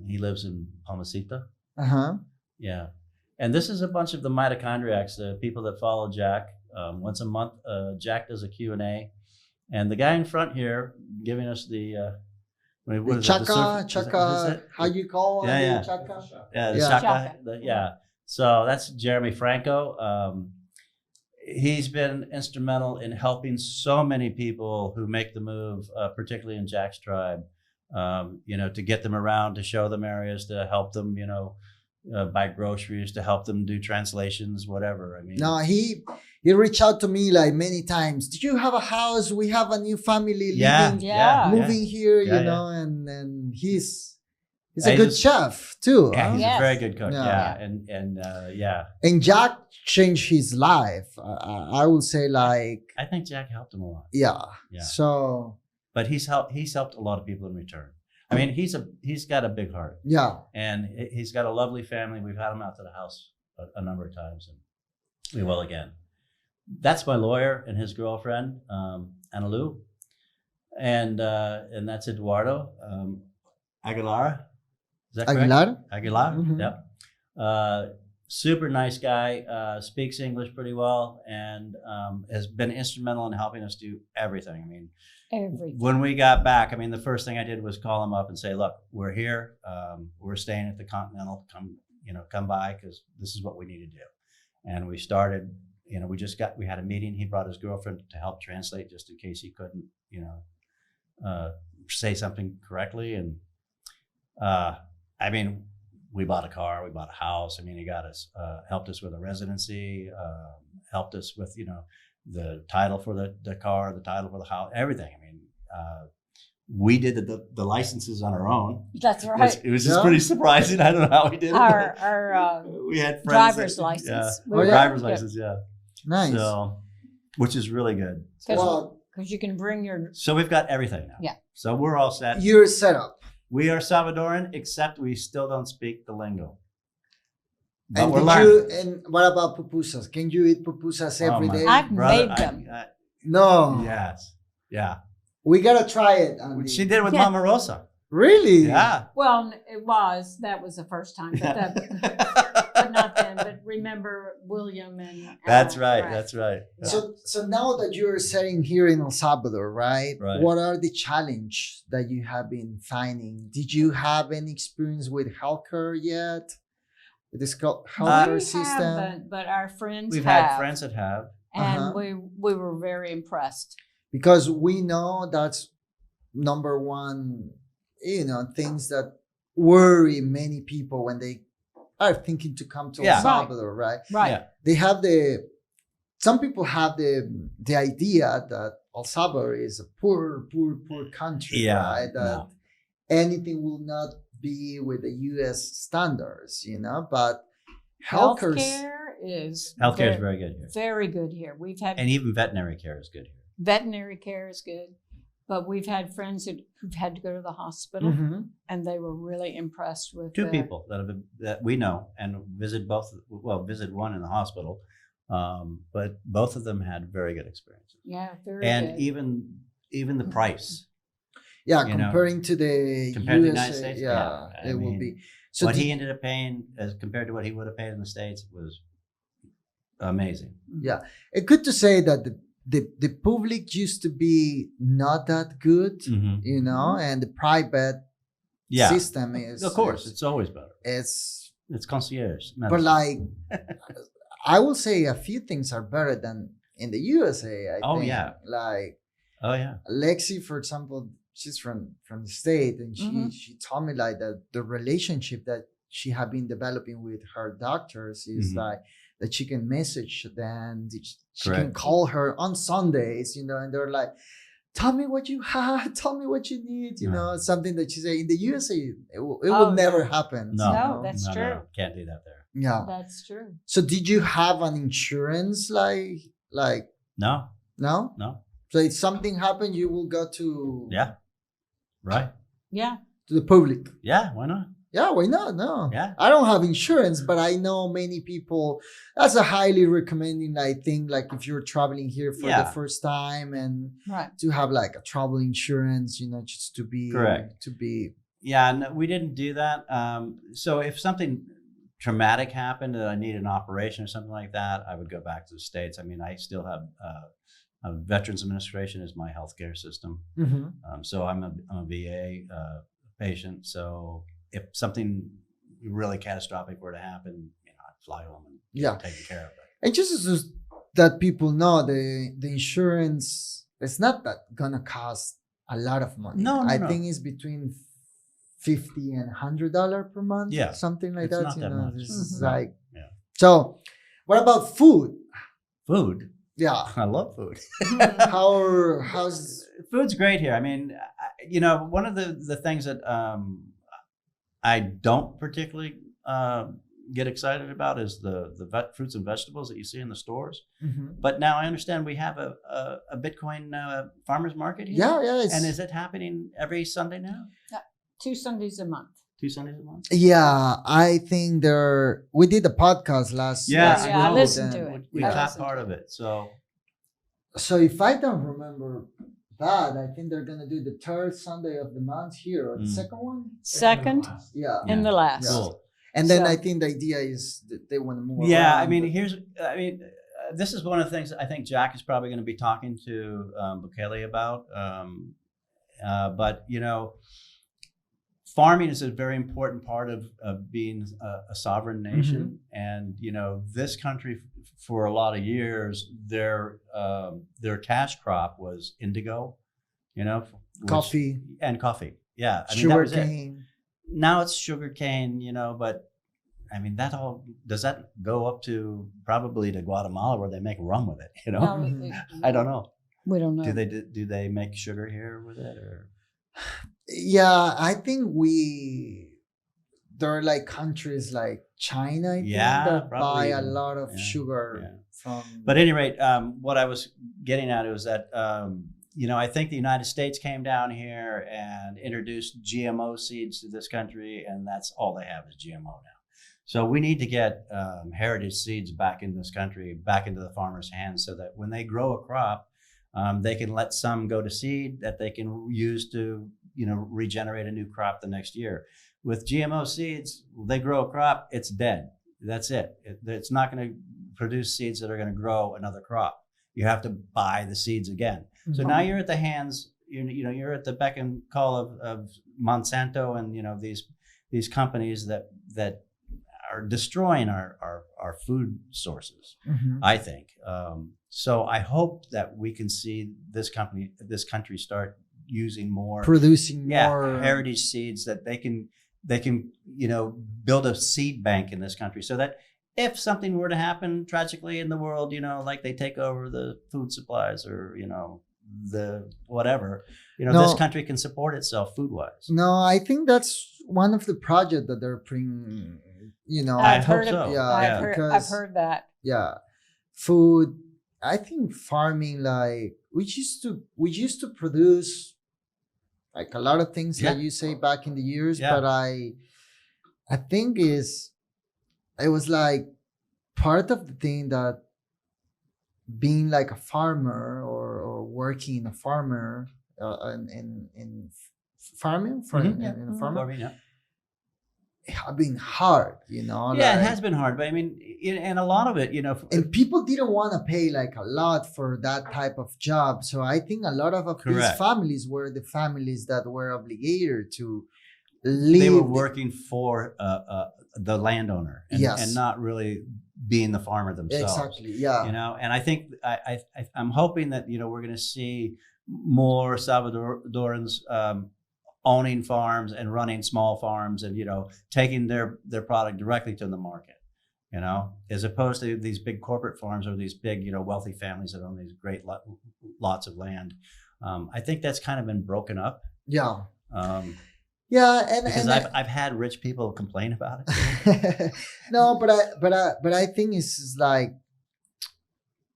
He lives in Palmasita. Uh-huh. Yeah. And this is a bunch of the mitochondriacs, the people that follow Jack. Once a month, Jack does a Q&A. And the guy in front here giving us the Chaka, how you call it? Yeah. Chaka? Yeah, the Yeah. Chaka. Yeah. So that's Jeremy Franco. He's been instrumental in helping so many people who make the move, particularly in Jack's tribe, to get them around, to show them areas, to help them, buy groceries, to help them do translations, whatever. I mean, No, he reached out to me like many times. Did you have a house? We have a new family living, moving here, and he's a good chef too. Yeah, huh? he's a very good cook. Yeah. And Jack changed his life. I would say I think Jack helped him a lot. Yeah. Yeah. So. But he's helped a lot of people in return. I mean, he's got a big heart. Yeah. And he's got a lovely family. We've had him out to the house a number of times, and we will again. That's my lawyer and his girlfriend, Analu, and that's Eduardo Aguilar. Is that correct? Aguilar. Mm-hmm. Yep. Super nice guy. Speaks English pretty well, and has been instrumental in helping us do everything. I mean, when we got back, the first thing I did was call him up and say, "Look, we're here. We're staying at the Continental. Come by because this is what we need to do." And we started. We had a meeting. He brought his girlfriend to help translate, just in case he couldn't, say something correctly. And we bought a car, we bought a house. He got us, helped us with a residency, helped us with, the title for the car, the title for the house, everything. We did the licenses on our own. That's right. It was just pretty surprising. I don't know how we did it. Our we had friends driver's license. Yeah, driver's license, yeah. Nice. So, which is really good. Because you can bring your... So we've got everything now. Yeah. So we're all set. You're set up. We are Salvadoran, except we still don't speak the lingo. But And we're learning. and what about pupusas? Can you eat pupusas every day? I've made them. No. Yes. Yeah. We gotta try it, Andy. She did it with Mama Rosa. Really? Yeah. Well, that was the first time, but not then. But remember William and... That's right. That's right. Yeah. So now that you're sitting here in El Salvador, right? Right. What are the challenges that you have been finding? Did you have any experience with healthcare yet? With this healthcare system? Haven't, but our friends We've have. had friends that have. And we were very impressed. Because we know that's number one, things that worry many people when they are thinking to come to El Salvador, right? Right. Yeah. They have some people have the idea that El Salvador is a poor country, right? That anything will not be with the U.S. standards, but healthcare is very good here. Very good here. We've had... And even veterinary care is good here. Veterinary care is good, but we've had friends who've had to go to the hospital, and they were really impressed with two people that we know and visit one in the hospital, but both of them had very good experiences. Yeah, very and good. even the price. Yeah, compared to the United States, it will be. So what he ended up paying as compared to what he would have paid in the States was amazing. Yeah, it's good to say that the public used to be not that good, and the private system is. Of course, it's always better. It's concierge medicine. But I will say a few things are better than in the USA. I think. Yeah. Like. Oh yeah. Lexi, for example, she's from the state, and she told me like that the relationship that she had been developing with her doctors is like that she can message them, she can call her on Sundays, you know, and they're like, tell me what you have, tell me what you need, you know, something that she said in the USA, it will never happen. No, that's true. No. Can't do that there. Yeah. That's true. So did you have an insurance like No. So if something happened, you will go to Right. Yeah. to the public. Yeah, why not? Yeah, why not? No. Yeah. I don't have insurance, but I know many people. That's a highly recommending, I think, like if you're traveling here for the first time and to have like a travel insurance, you know, just to be correct. Yeah, no, we didn't do that. So if something traumatic happened that I need an operation or something like that, I would go back to the States. I mean, I still have Veterans Administration is my healthcare system. So I'm a VA patient. So if something really catastrophic were to happen, you know, I'd fly home and get taken care of it. And just that people know, the insurance, it's not that gonna cost a lot of money. No, I think it's between $50 and $100 per month. Yeah, something like it's that. Not you that know, much. this is like. So, what about food? Food. Yeah, I love food. How's food's great here? I mean, you know, one of the things that I don't particularly get excited about is the fruits and vegetables that you see in the stores. But now I understand we have a Bitcoin farmers market here. Yeah. And is it happening every Sunday now? 2 Sundays a month. 2 Sundays a month? Yeah, I think we did a podcast last week. I listened to it. We caught part of it. So if I don't remember bad, I think they're gonna do the 3rd Sunday of the month here, or the second one. Second. Yeah. And the last. cool. And then I think the idea is that they want to move. Yeah, around, I mean, this is one of the things I think Jack is probably going to be talking to Bukele about. But you know, farming is a very important part of being a sovereign nation. And you know, this country for a lot of years, their cash crop was indigo. You know, coffee. Yeah, I mean, sugar cane. Now it's sugar cane, you know, but I mean, does that go up to probably to Guatemala where they make rum with it, you know? I don't know. We don't know. Do they make sugar here with it, or? Yeah, I think there are like countries like China, I think, that buy a lot of sugar from. But at any rate, what I was getting at was that, you know, I think the United States came down here and introduced GMO seeds to this country, and that's all they have is GMO now. So we need to get heritage seeds back in this country, back into the farmers' hands, so that when they grow a crop, they can let some go to seed that they can use to, you know, regenerate a new crop the next year. With GMO seeds, they grow a crop, it's dead. That's it. It's not going to produce seeds that are going to grow another crop. You have to buy the seeds again. So now you're at the hands, you're at the beck and call of Monsanto and, you know, these companies that are destroying our food sources, I think. So I hope that we can see this country start using more, producing more heritage seeds, that they can, you know, build a seed bank in this country, so that if something were to happen tragically in the world, you know, like they take over the food supplies or, you know, the whatever, you know, this country can support itself food-wise. No, I think that's one of the projects that they're bringing, you know. I've heard so. I've heard that. Yeah. Food, I think farming, like we used to produce like a lot of things like you say back in the years, but I think it was like part of the thing that being like a farmer or working in a farmer in farming it has been hard, you know. Yeah, it has been hard, but I mean, and a lot of it, you know. And people didn't want to pay like a lot for that type of job. So I think a lot of these families were the families that were obligated to live. They were working for the landowner and not really being the farmer themselves. Exactly, yeah. You know, and I think I'm hoping that, you know, we're going to see more Salvadorans owning farms and running small farms and, taking their product directly to the market, as opposed to these big corporate farms or these big, wealthy families that own these great lots of land. I think that's kind of been broken up. Yeah. Because I've had rich people complain about it. No, but I think it's like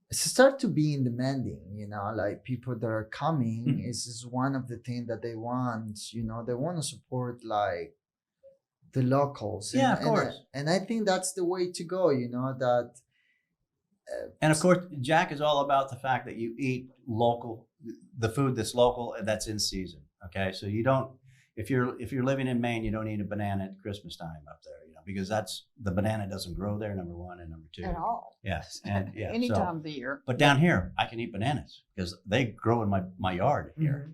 it's start to being demanding, like people that are coming is one of the things that they want, they want to support like the locals. Yeah, of course. And I think that's the way to go, that. And of course, Jack is all about the fact that you eat local, the food that's local and that's in season. Okay, so you don't. If you're living in Maine, you don't eat a banana at Christmas time up there, because the banana doesn't grow there. Number one, and number two, at all. Yes, and Any time of the year. But down here, I can eat bananas because they grow in my yard here,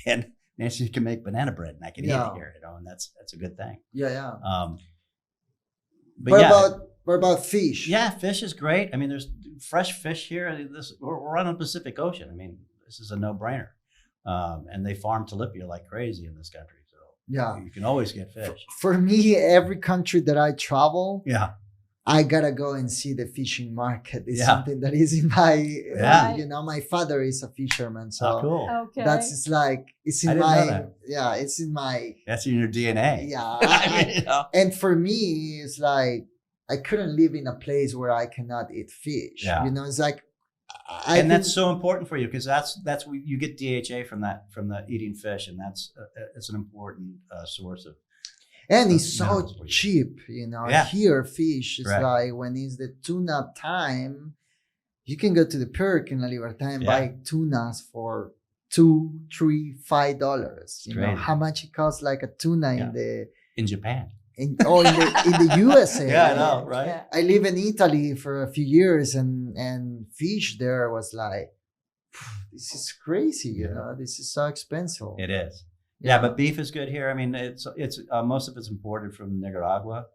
And Nancy can make banana bread, and I can eat it here, and that's a good thing. Yeah. But what about fish? Yeah, fish is great. I mean, there's fresh fish here. We're on the Pacific Ocean. I mean, this is a no-brainer. And they farm tilapia like crazy in this country. So you can always get fish. For me, every country that I travel, I gotta go and see the fishing market. It's something that is in my, my father is a fisherman. So cool. Okay. It's in my, that's in your DNA. Yeah. And for me, it's like, I couldn't live in a place where I cannot eat fish. Yeah. It's like, that's so important for you because that's you get DHA from the eating fish, and it's an important source of. And it's so cheap, Here fish is like when it's the tuna time, you can go to the Perk in La Libertad and buy tunas for $2, $3, $5. You know how much it costs like a tuna in Japan. In the USA. Yeah, I know, right? Yeah. I live in Italy for a few years, and fish there was like, this is crazy, this is so expensive. It is. Yeah, but beef is good here. I mean, it's most of it's imported from Nicaragua,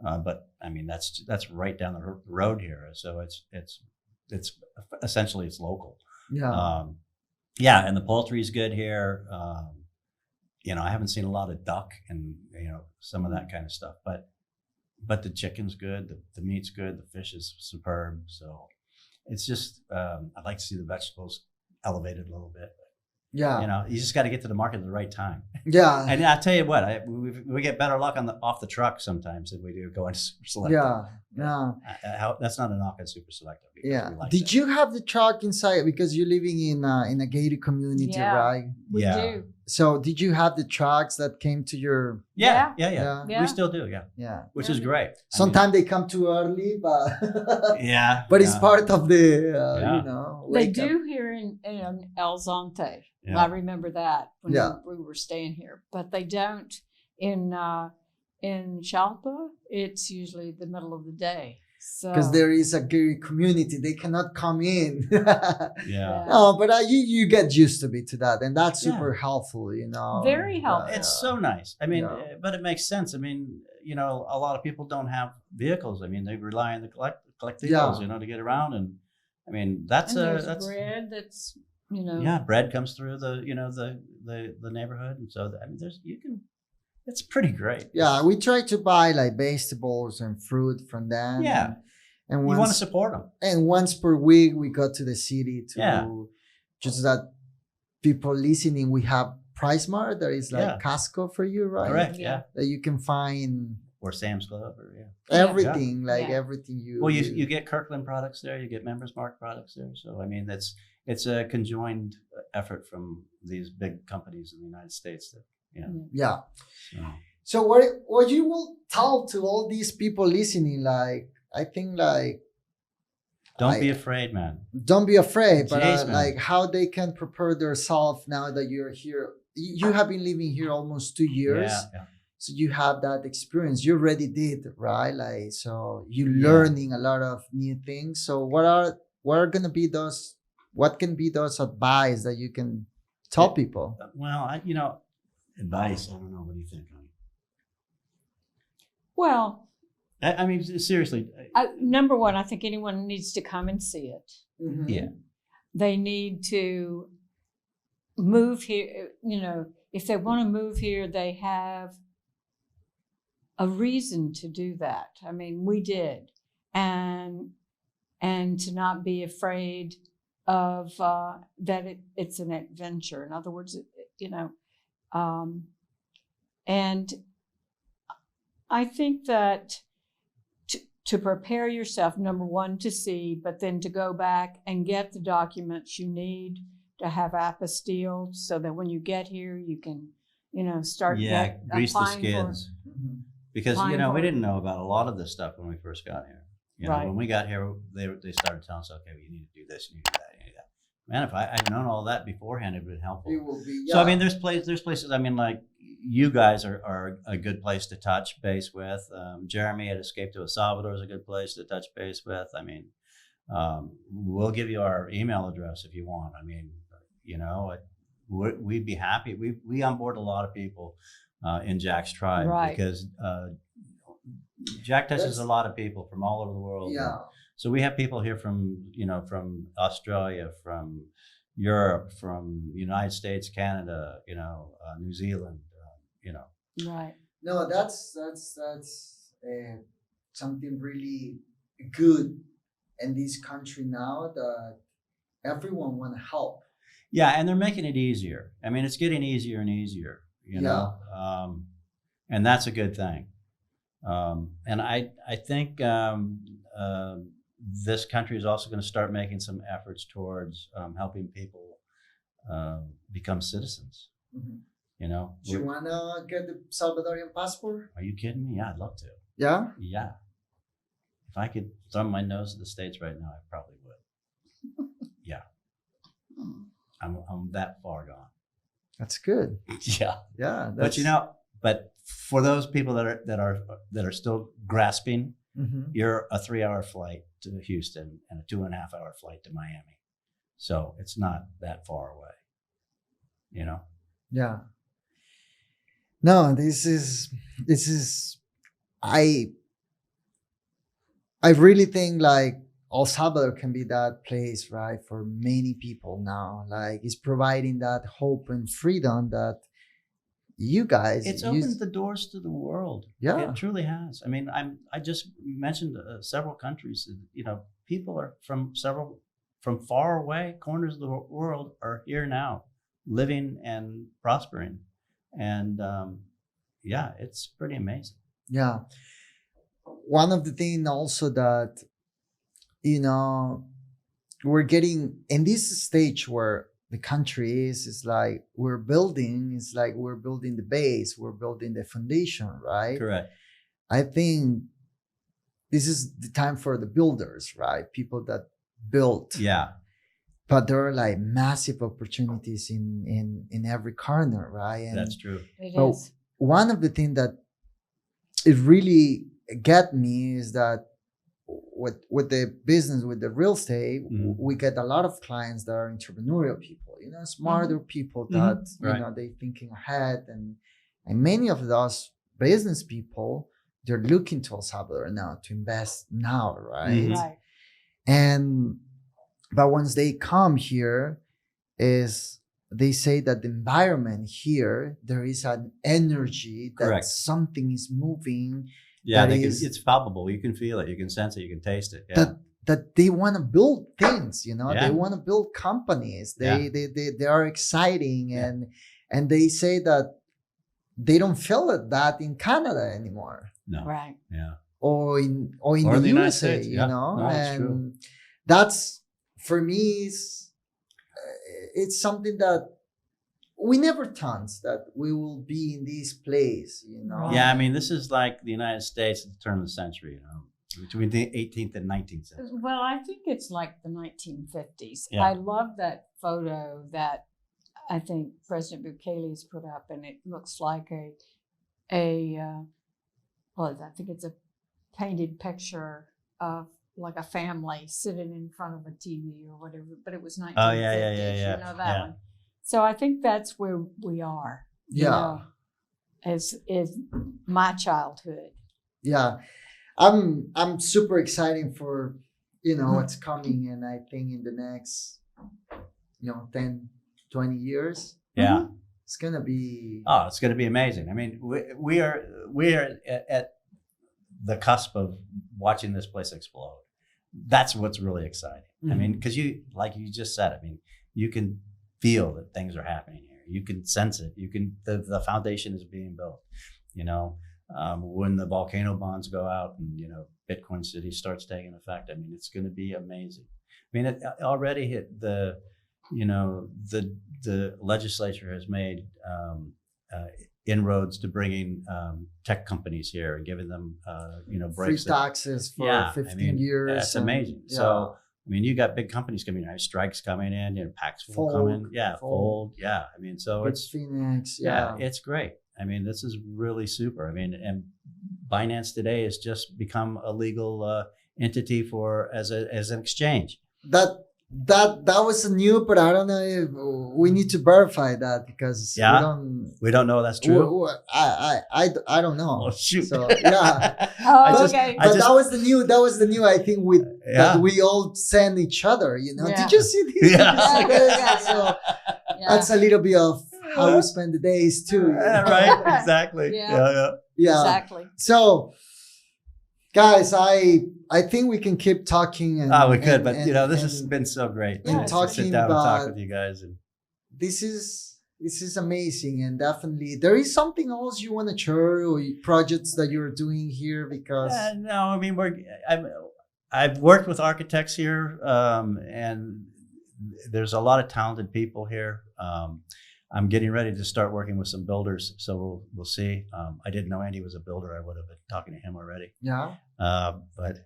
but I mean that's right down the road here. So it's essentially it's local. Yeah. And the poultry is good here. I haven't seen a lot of duck and some of that kind of stuff, but the chicken's good, the meat's good, the fish is superb. So it's just I'd like to see the vegetables elevated a little bit. Yeah, you just got to get to the market at the right time. Yeah, and I tell you what, we get better luck off the truck sometimes than we do going to Super Select. That's not a knock on Super Select. Did you have the truck inside because you're living in a gated community, right? We do. So did you have the trucks that came to your? Yeah. We still do. Yeah. Which is great. Sometimes they come too early, but but it's part of the They do here in El Zonte. Yeah. I remember that when we were staying here, but they don't in Chalpa. It's usually the middle of the day. Because there is a gated community, they cannot come in. Yeah. No, but you get used to that, and that's super helpful. Very helpful. It's so nice. I mean, but it makes sense. I mean, a lot of people don't have vehicles. I mean, they rely on the colectivos, to get around, and I mean that's bread. That's bread comes through the the neighborhood, and so I mean, it's pretty great. Yeah, we try to buy like vegetables and fruit from them. Yeah, and we want to support them. And once per week, we go to the city to just that people listening. We have Price Mart. There is like Costco for you, right? Correct. Yeah, that you can find. Or Sam's Club, or everything everything you. Well, you get Kirkland products there. You get Members Mark products there. So I mean, it's a conjoined effort from these big companies in the United States that. Yeah. So what you will tell to all these people listening, like I think like don't be afraid, man. Don't be afraid, but like how they can prepare themselves now that you're here. You have been living here almost 2 years. Yeah. So you have that experience. You already did, right? Like so you're learning a lot of new things. So what can be those advice that you can tell people? Well, advice. I don't know. What do you think, honey? Well, I mean, seriously. Number one, I think anyone needs to come and see it. Mm-hmm. Yeah. They need to move here, if they want to move here, they have a reason to do that. I mean, we did, and to not be afraid of that it's an adventure. In other words, and I think that to prepare yourself, number one, to see, but then to go back and get the documents you need to have apostille, so that when you get here, you can, start grease the applying skins. Because we didn't know about a lot of this stuff when we first got here. Right. When we got here, they started telling us, okay, you need to do this, you need to do that, you need to do that. Man, if I'd known all that beforehand, it'd been helpful. It will be, So I mean, there's places. I mean, like you guys are a good place to touch base with. Jeremy at Escape to El Salvador is a good place to touch base with. I mean, we'll give you our email address if you want. I mean, we'd be happy. We onboard a lot of people in Jack's tribe, right, because Jack touches a lot of people from all over the world. Yeah. So we have people here from Australia, from Europe, from United States, Canada, New Zealand, right. No, that's something really good in this country now, that everyone want to help. Yeah, and they're making it easier. I mean, it's getting easier and easier, and that's a good thing. And I think this country is also going to start making some efforts towards helping people become citizens. Mm-hmm. Do you want to get the Salvadorian passport? Are you kidding me? Yeah, I'd love to. Yeah? Yeah. If I could thumb my nose at the States right now, I probably would. Yeah. I'm that far gone. That's good. Yeah. Yeah. But for those people that are still grasping, mm-hmm. you're a 3-hour flight to Houston and a 2.5-hour flight to Miami. So it's not that far away, Yeah. No, this is I really think like El Salvador can be that place, right, for many people now. Like, it's providing that hope and freedom that you guys. It's opened the doors to the world. Yeah, it truly has. I mean, I just mentioned several countries. People are from far away corners of the world are here now, living and prospering, and it's pretty amazing. Yeah, one of the things also that we're getting in this stage where the country is like we're building the base, we're building the foundation, right? Correct. I think this is the time for the builders, right? People that build. Yeah. But there are like massive opportunities in every corner, right? And that's true. It is. One of the things that it really get me is that with the business, with the real estate, mm-hmm. we get a lot of clients that are entrepreneurial people, smarter mm-hmm. people that, right. They're thinking ahead. And many of those business people, they're looking to El Salvador now to invest now, right? Mm-hmm. Right. But once they come here, they say that the environment here, there is an energy that Correct. Something is moving. Yeah, it's palpable. You can feel it. You can sense it. You can taste it. Yeah. That they want to build things. Yeah. They want to build companies. They are exciting, yeah. and they say that they don't feel that in Canada anymore. No. Right. Yeah. Or in the USA. States. Yeah. No, and true. That's for me. It's something that we never thought that we will be in this place, Yeah, I mean, this is like the United States at the turn of the century, between the 18th and 19th century. Well, I think it's like the 1950s. Yeah. I love that photo that I think President Bukele's put up, and it looks like I think it's a painted picture of like a family sitting in front of a TV or whatever, but it was 1950s. Oh, yeah. You know that one. So I think that's where we are. Is my childhood. Yeah, I'm super excited for what's coming, and I think in the next 10, 20 years. Yeah. It's going to be. Oh, it's going to be amazing. I mean, we are at the cusp of watching this place explode. That's what's really exciting. I mean, because like you just said, I mean, you can feel that things are happening here. You can sense it. You can, the foundation is being built, you know, when the volcano bonds go out and, you know, Bitcoin City starts taking effect. I mean, it's going to be amazing. I mean, it already hit the legislature has made inroads to bringing tech companies here and giving them, you know, breaks. Free taxes for 15 years. That's amazing. Yeah. So, I mean, you got big companies coming in, Strike's coming in, you know, Pax will come in. Yeah, Fold. Yeah. I mean, so it's Phoenix. Yeah, it's great. I mean, this is really super. I mean, and Binance today has just become a legal entity as an exchange. That was new, but I don't know if we need to verify that because we don't know that's true. I don't know. Oh, shoot. So yeah. Okay. But that was the new. I think that we all send each other. You know, did you see this? Yeah. So that's a little bit of how we spend the days too. Right. Exactly. Yeah. Exactly. So. Guys, I think we can keep talking. We could, but you know, this has been so great to sit down and talk with you guys. And this is amazing, and definitely there is something else you want to share or projects that you're doing here because. No, I mean I've worked with architects here, and there's a lot of talented people here. I'm getting ready to start working with some builders, so we'll see. I didn't know Andy was a builder. I would have been talking to him already. Yeah. But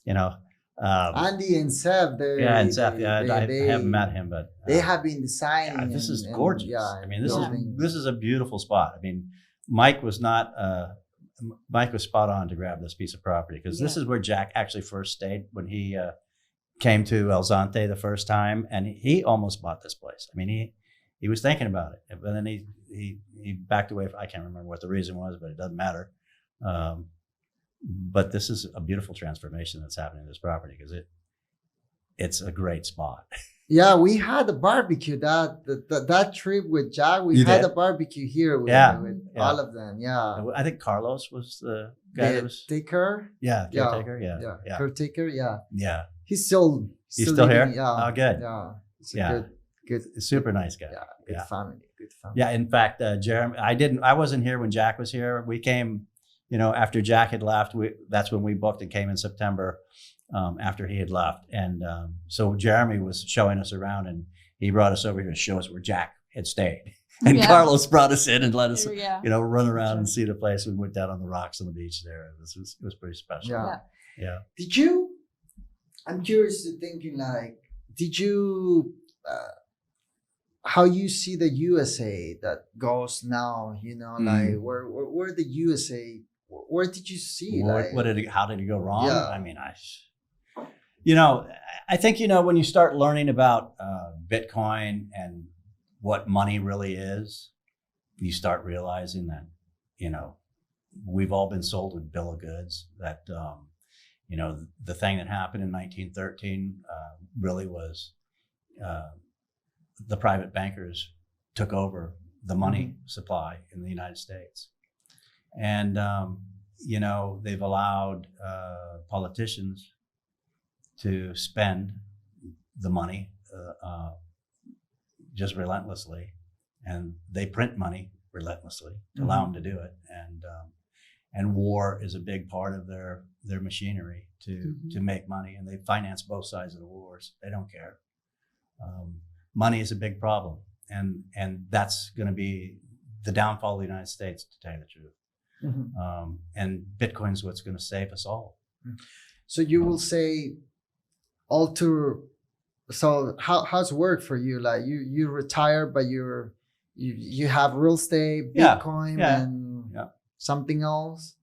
you know, Andy and Seth. I haven't met him, but they have been designing. Yeah, this is gorgeous. I mean, this is a beautiful spot. I mean, Mike was spot on to grab this piece of property because this is where Jack actually first stayed when he came to El Zante the first time, and he almost bought this place. I mean, he was thinking about it, but then he backed away. I can't remember what the reason was, but it doesn't matter. But this is a beautiful transformation that's happening to this property because it's a great spot. Yeah, we had a barbecue that trip with Jack. We had a barbecue here with all of them. Yeah, I think Carlos was the guy that was caretaker. Yeah, caretaker. Yeah, caretaker. Yeah. He's still here. Yeah. Oh, good. Yeah, it's good, super nice guy. Yeah, good family. Yeah, in fact, Jeremy, I wasn't here when Jack was here. We came, you know, after Jack had left. That's when we booked and came in September, after he had left. And so Jeremy was showing us around, and he brought us over here to show us where Jack had stayed. And Carlos brought us in and let us, you know, run around and see the place. We went down on the rocks on the beach there. It was pretty special. Yeah. Did you? I'm curious to thinking like, did you? How you see the USA that goes now, you know, like where the USA, where did you see how did it go wrong? Yeah. I mean, you know, I think, you know, when you start learning about Bitcoin and what money really is, you start realizing that, you know, we've all been sold a bill of goods that, you know, the thing that happened in 1913 really was, the private bankers took over the money supply in the United States. And, you know, they've allowed politicians to spend the money just relentlessly. And they print money relentlessly to allow them to do it. And war is a big part of their machinery to make money. And they finance both sides of the wars. They don't care. Money is a big problem, and that's going to be the downfall of the United States, to tell you the truth. And Bitcoin's what's going to save us all. So you will say, so how's it work for you? Like you retire, but you have real estate, Bitcoin, and something else.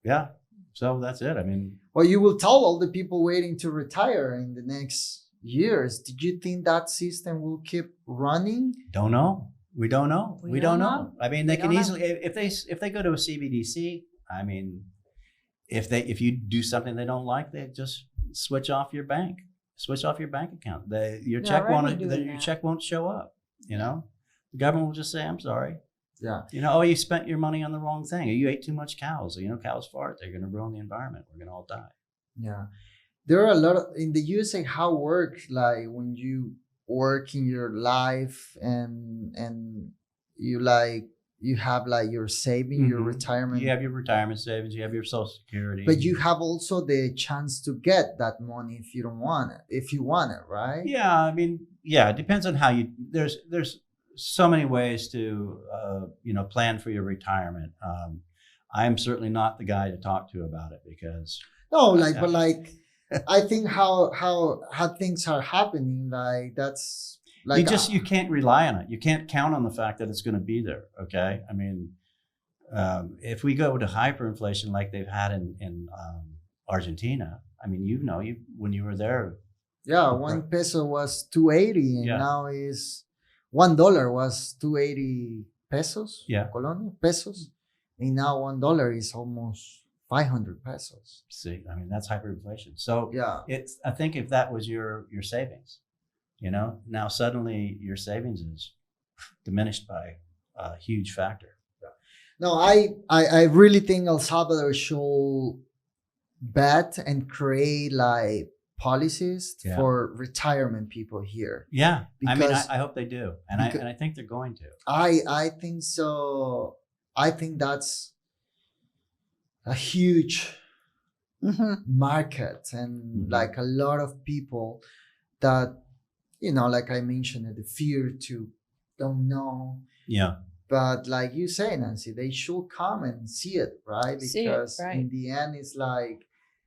Yeah. So that's it. I mean, well, you will tell all the people waiting to retire in the next years. Did you think that system will keep running? Don't know. We don't know. We don't know. I mean, they can easily, if they go to a CBDC, I mean, if you do something they don't like, they just switch off your bank account. Your check won't show up. You know, the government will just say, I'm sorry. Yeah. You know, oh, you spent your money on the wrong thing. Or you ate too much cows. You know, cows fart. They're going to ruin the environment. We're going to all die. Yeah. There are a lot of, in the USA, how work, like when you work in your life and you like, you have like your saving, your retirement. You have your retirement savings. You have your Social Security. But you have also the chance to get that money if you don't want it, if you want it, right? Yeah, I mean, yeah, it depends on how you. There's so many ways to plan for your retirement. I'm certainly not the guy to talk to about it because but I think how things are happening, like that's like you can't rely on it. You can't count on the fact that it's going to be there. Okay, I mean, if we go to hyperinflation like they've had in Argentina, I mean, when you were there. Yeah, 1 peso was 280, and now is $1 was 280 pesos. Yeah, Colonia pesos, and now $1 is almost 500 pesos. See, I mean that's hyperinflation. So yeah, I think if that was your savings, now suddenly your savings is diminished by a huge factor. Yeah. No, I really think El Salvador should bet and create like policies for retirement people here. Yeah, I mean, I hope they do, and I think they're going to. I think so. I think that's a huge market, and like a lot of people that like I mentioned, the fear to don't know. Yeah. But like you say, Nancy, they should come and see it, right? Because in the end, it's like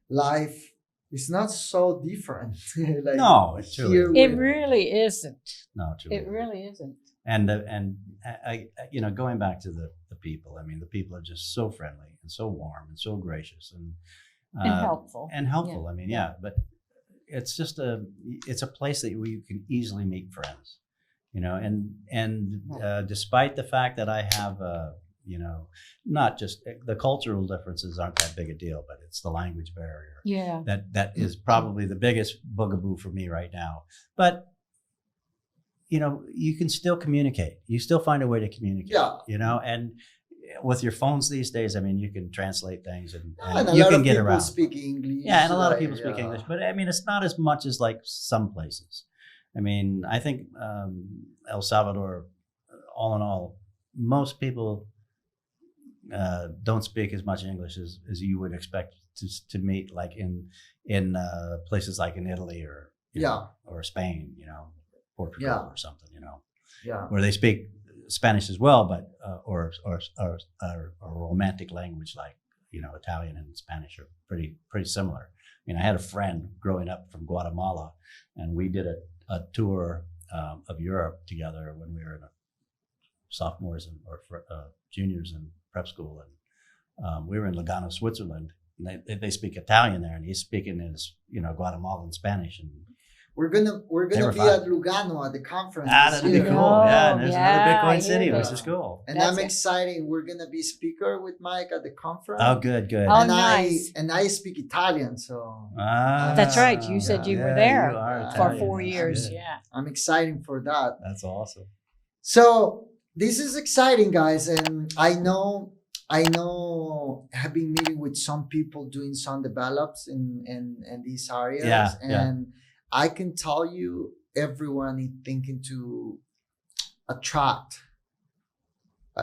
life is not so different. Like no, it really isn't. No, it really isn't. And I going back to the people. I mean, the people are just so friendly and so warm and so gracious and helpful. And helpful. Yeah. I mean, but it's just it's a place where you can easily meet friends. Despite the fact that I have not just the cultural differences aren't that big a deal, but it's the language barrier. Yeah. That is probably the biggest bugaboo for me right now. But you can still communicate. You still find a way to communicate. Yeah. And with your phones these days, I mean, you can translate things and you can get around. Speak English. Yeah, and a lot of people speak English, but I mean, it's not as much as like some places. I mean, I think El Salvador, all in all, most people don't speak as much English as you would expect to meet, like in places like in Italy or or Spain, Portugal or something, where they speak Spanish as well, but or a romantic language like Italian and Spanish are pretty similar. I mean, I had a friend growing up from Guatemala, and we did a tour of Europe together when we were sophomores or juniors in prep school, and we were in Lugano, Switzerland. And they speak Italian there, and he's speaking his Guatemalan Spanish, and we're gonna be at Lugano at the conference. That'd be cool. And there's another Bitcoin city, which is cool. And I'm excited. We're gonna be speaker with Mike at the conference. Oh, good. Oh, nice. I speak Italian, so that's right. You said you were there for 4 years. Yeah, I'm excited for that. That's awesome. So this is exciting, guys, and I know I've been meeting with some people doing some develops in these areas, and I can tell you everyone is thinking to attract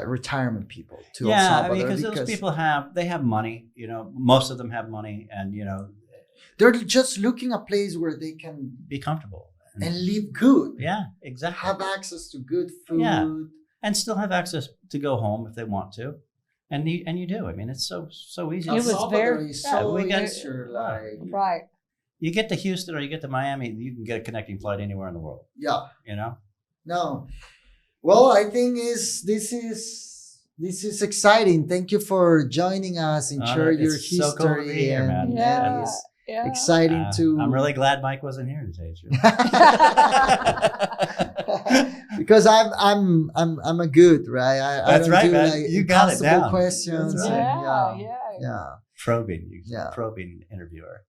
retirement people to El Salvador. because those people have money, most of them have money, and they're just looking a place where they can be comfortable and live good. Yeah, exactly. Have access to good food. And still have access to go home if they want to. And you do. I mean, it's so easy. It was very easier, right. You get to Houston or you get to Miami, you can get a connecting flight anywhere in the world. Yeah. No. Well, I think this is exciting. Thank you for joining us and share your history. So cool to be here, man. Yeah. Exciting to. I'm really glad Mike wasn't here to tell you the truth. Because I'm a good, right? That's right, man. Like you got it down. Questions. That's right. Yeah. Probing interviewer.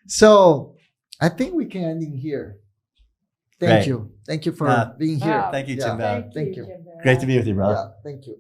So I think we can end in here. Thank you for being here. Oh, Thank you, Yeah. Chimbera. Thank you. Chimbera. Great to be with you, brother. Yeah, thank you.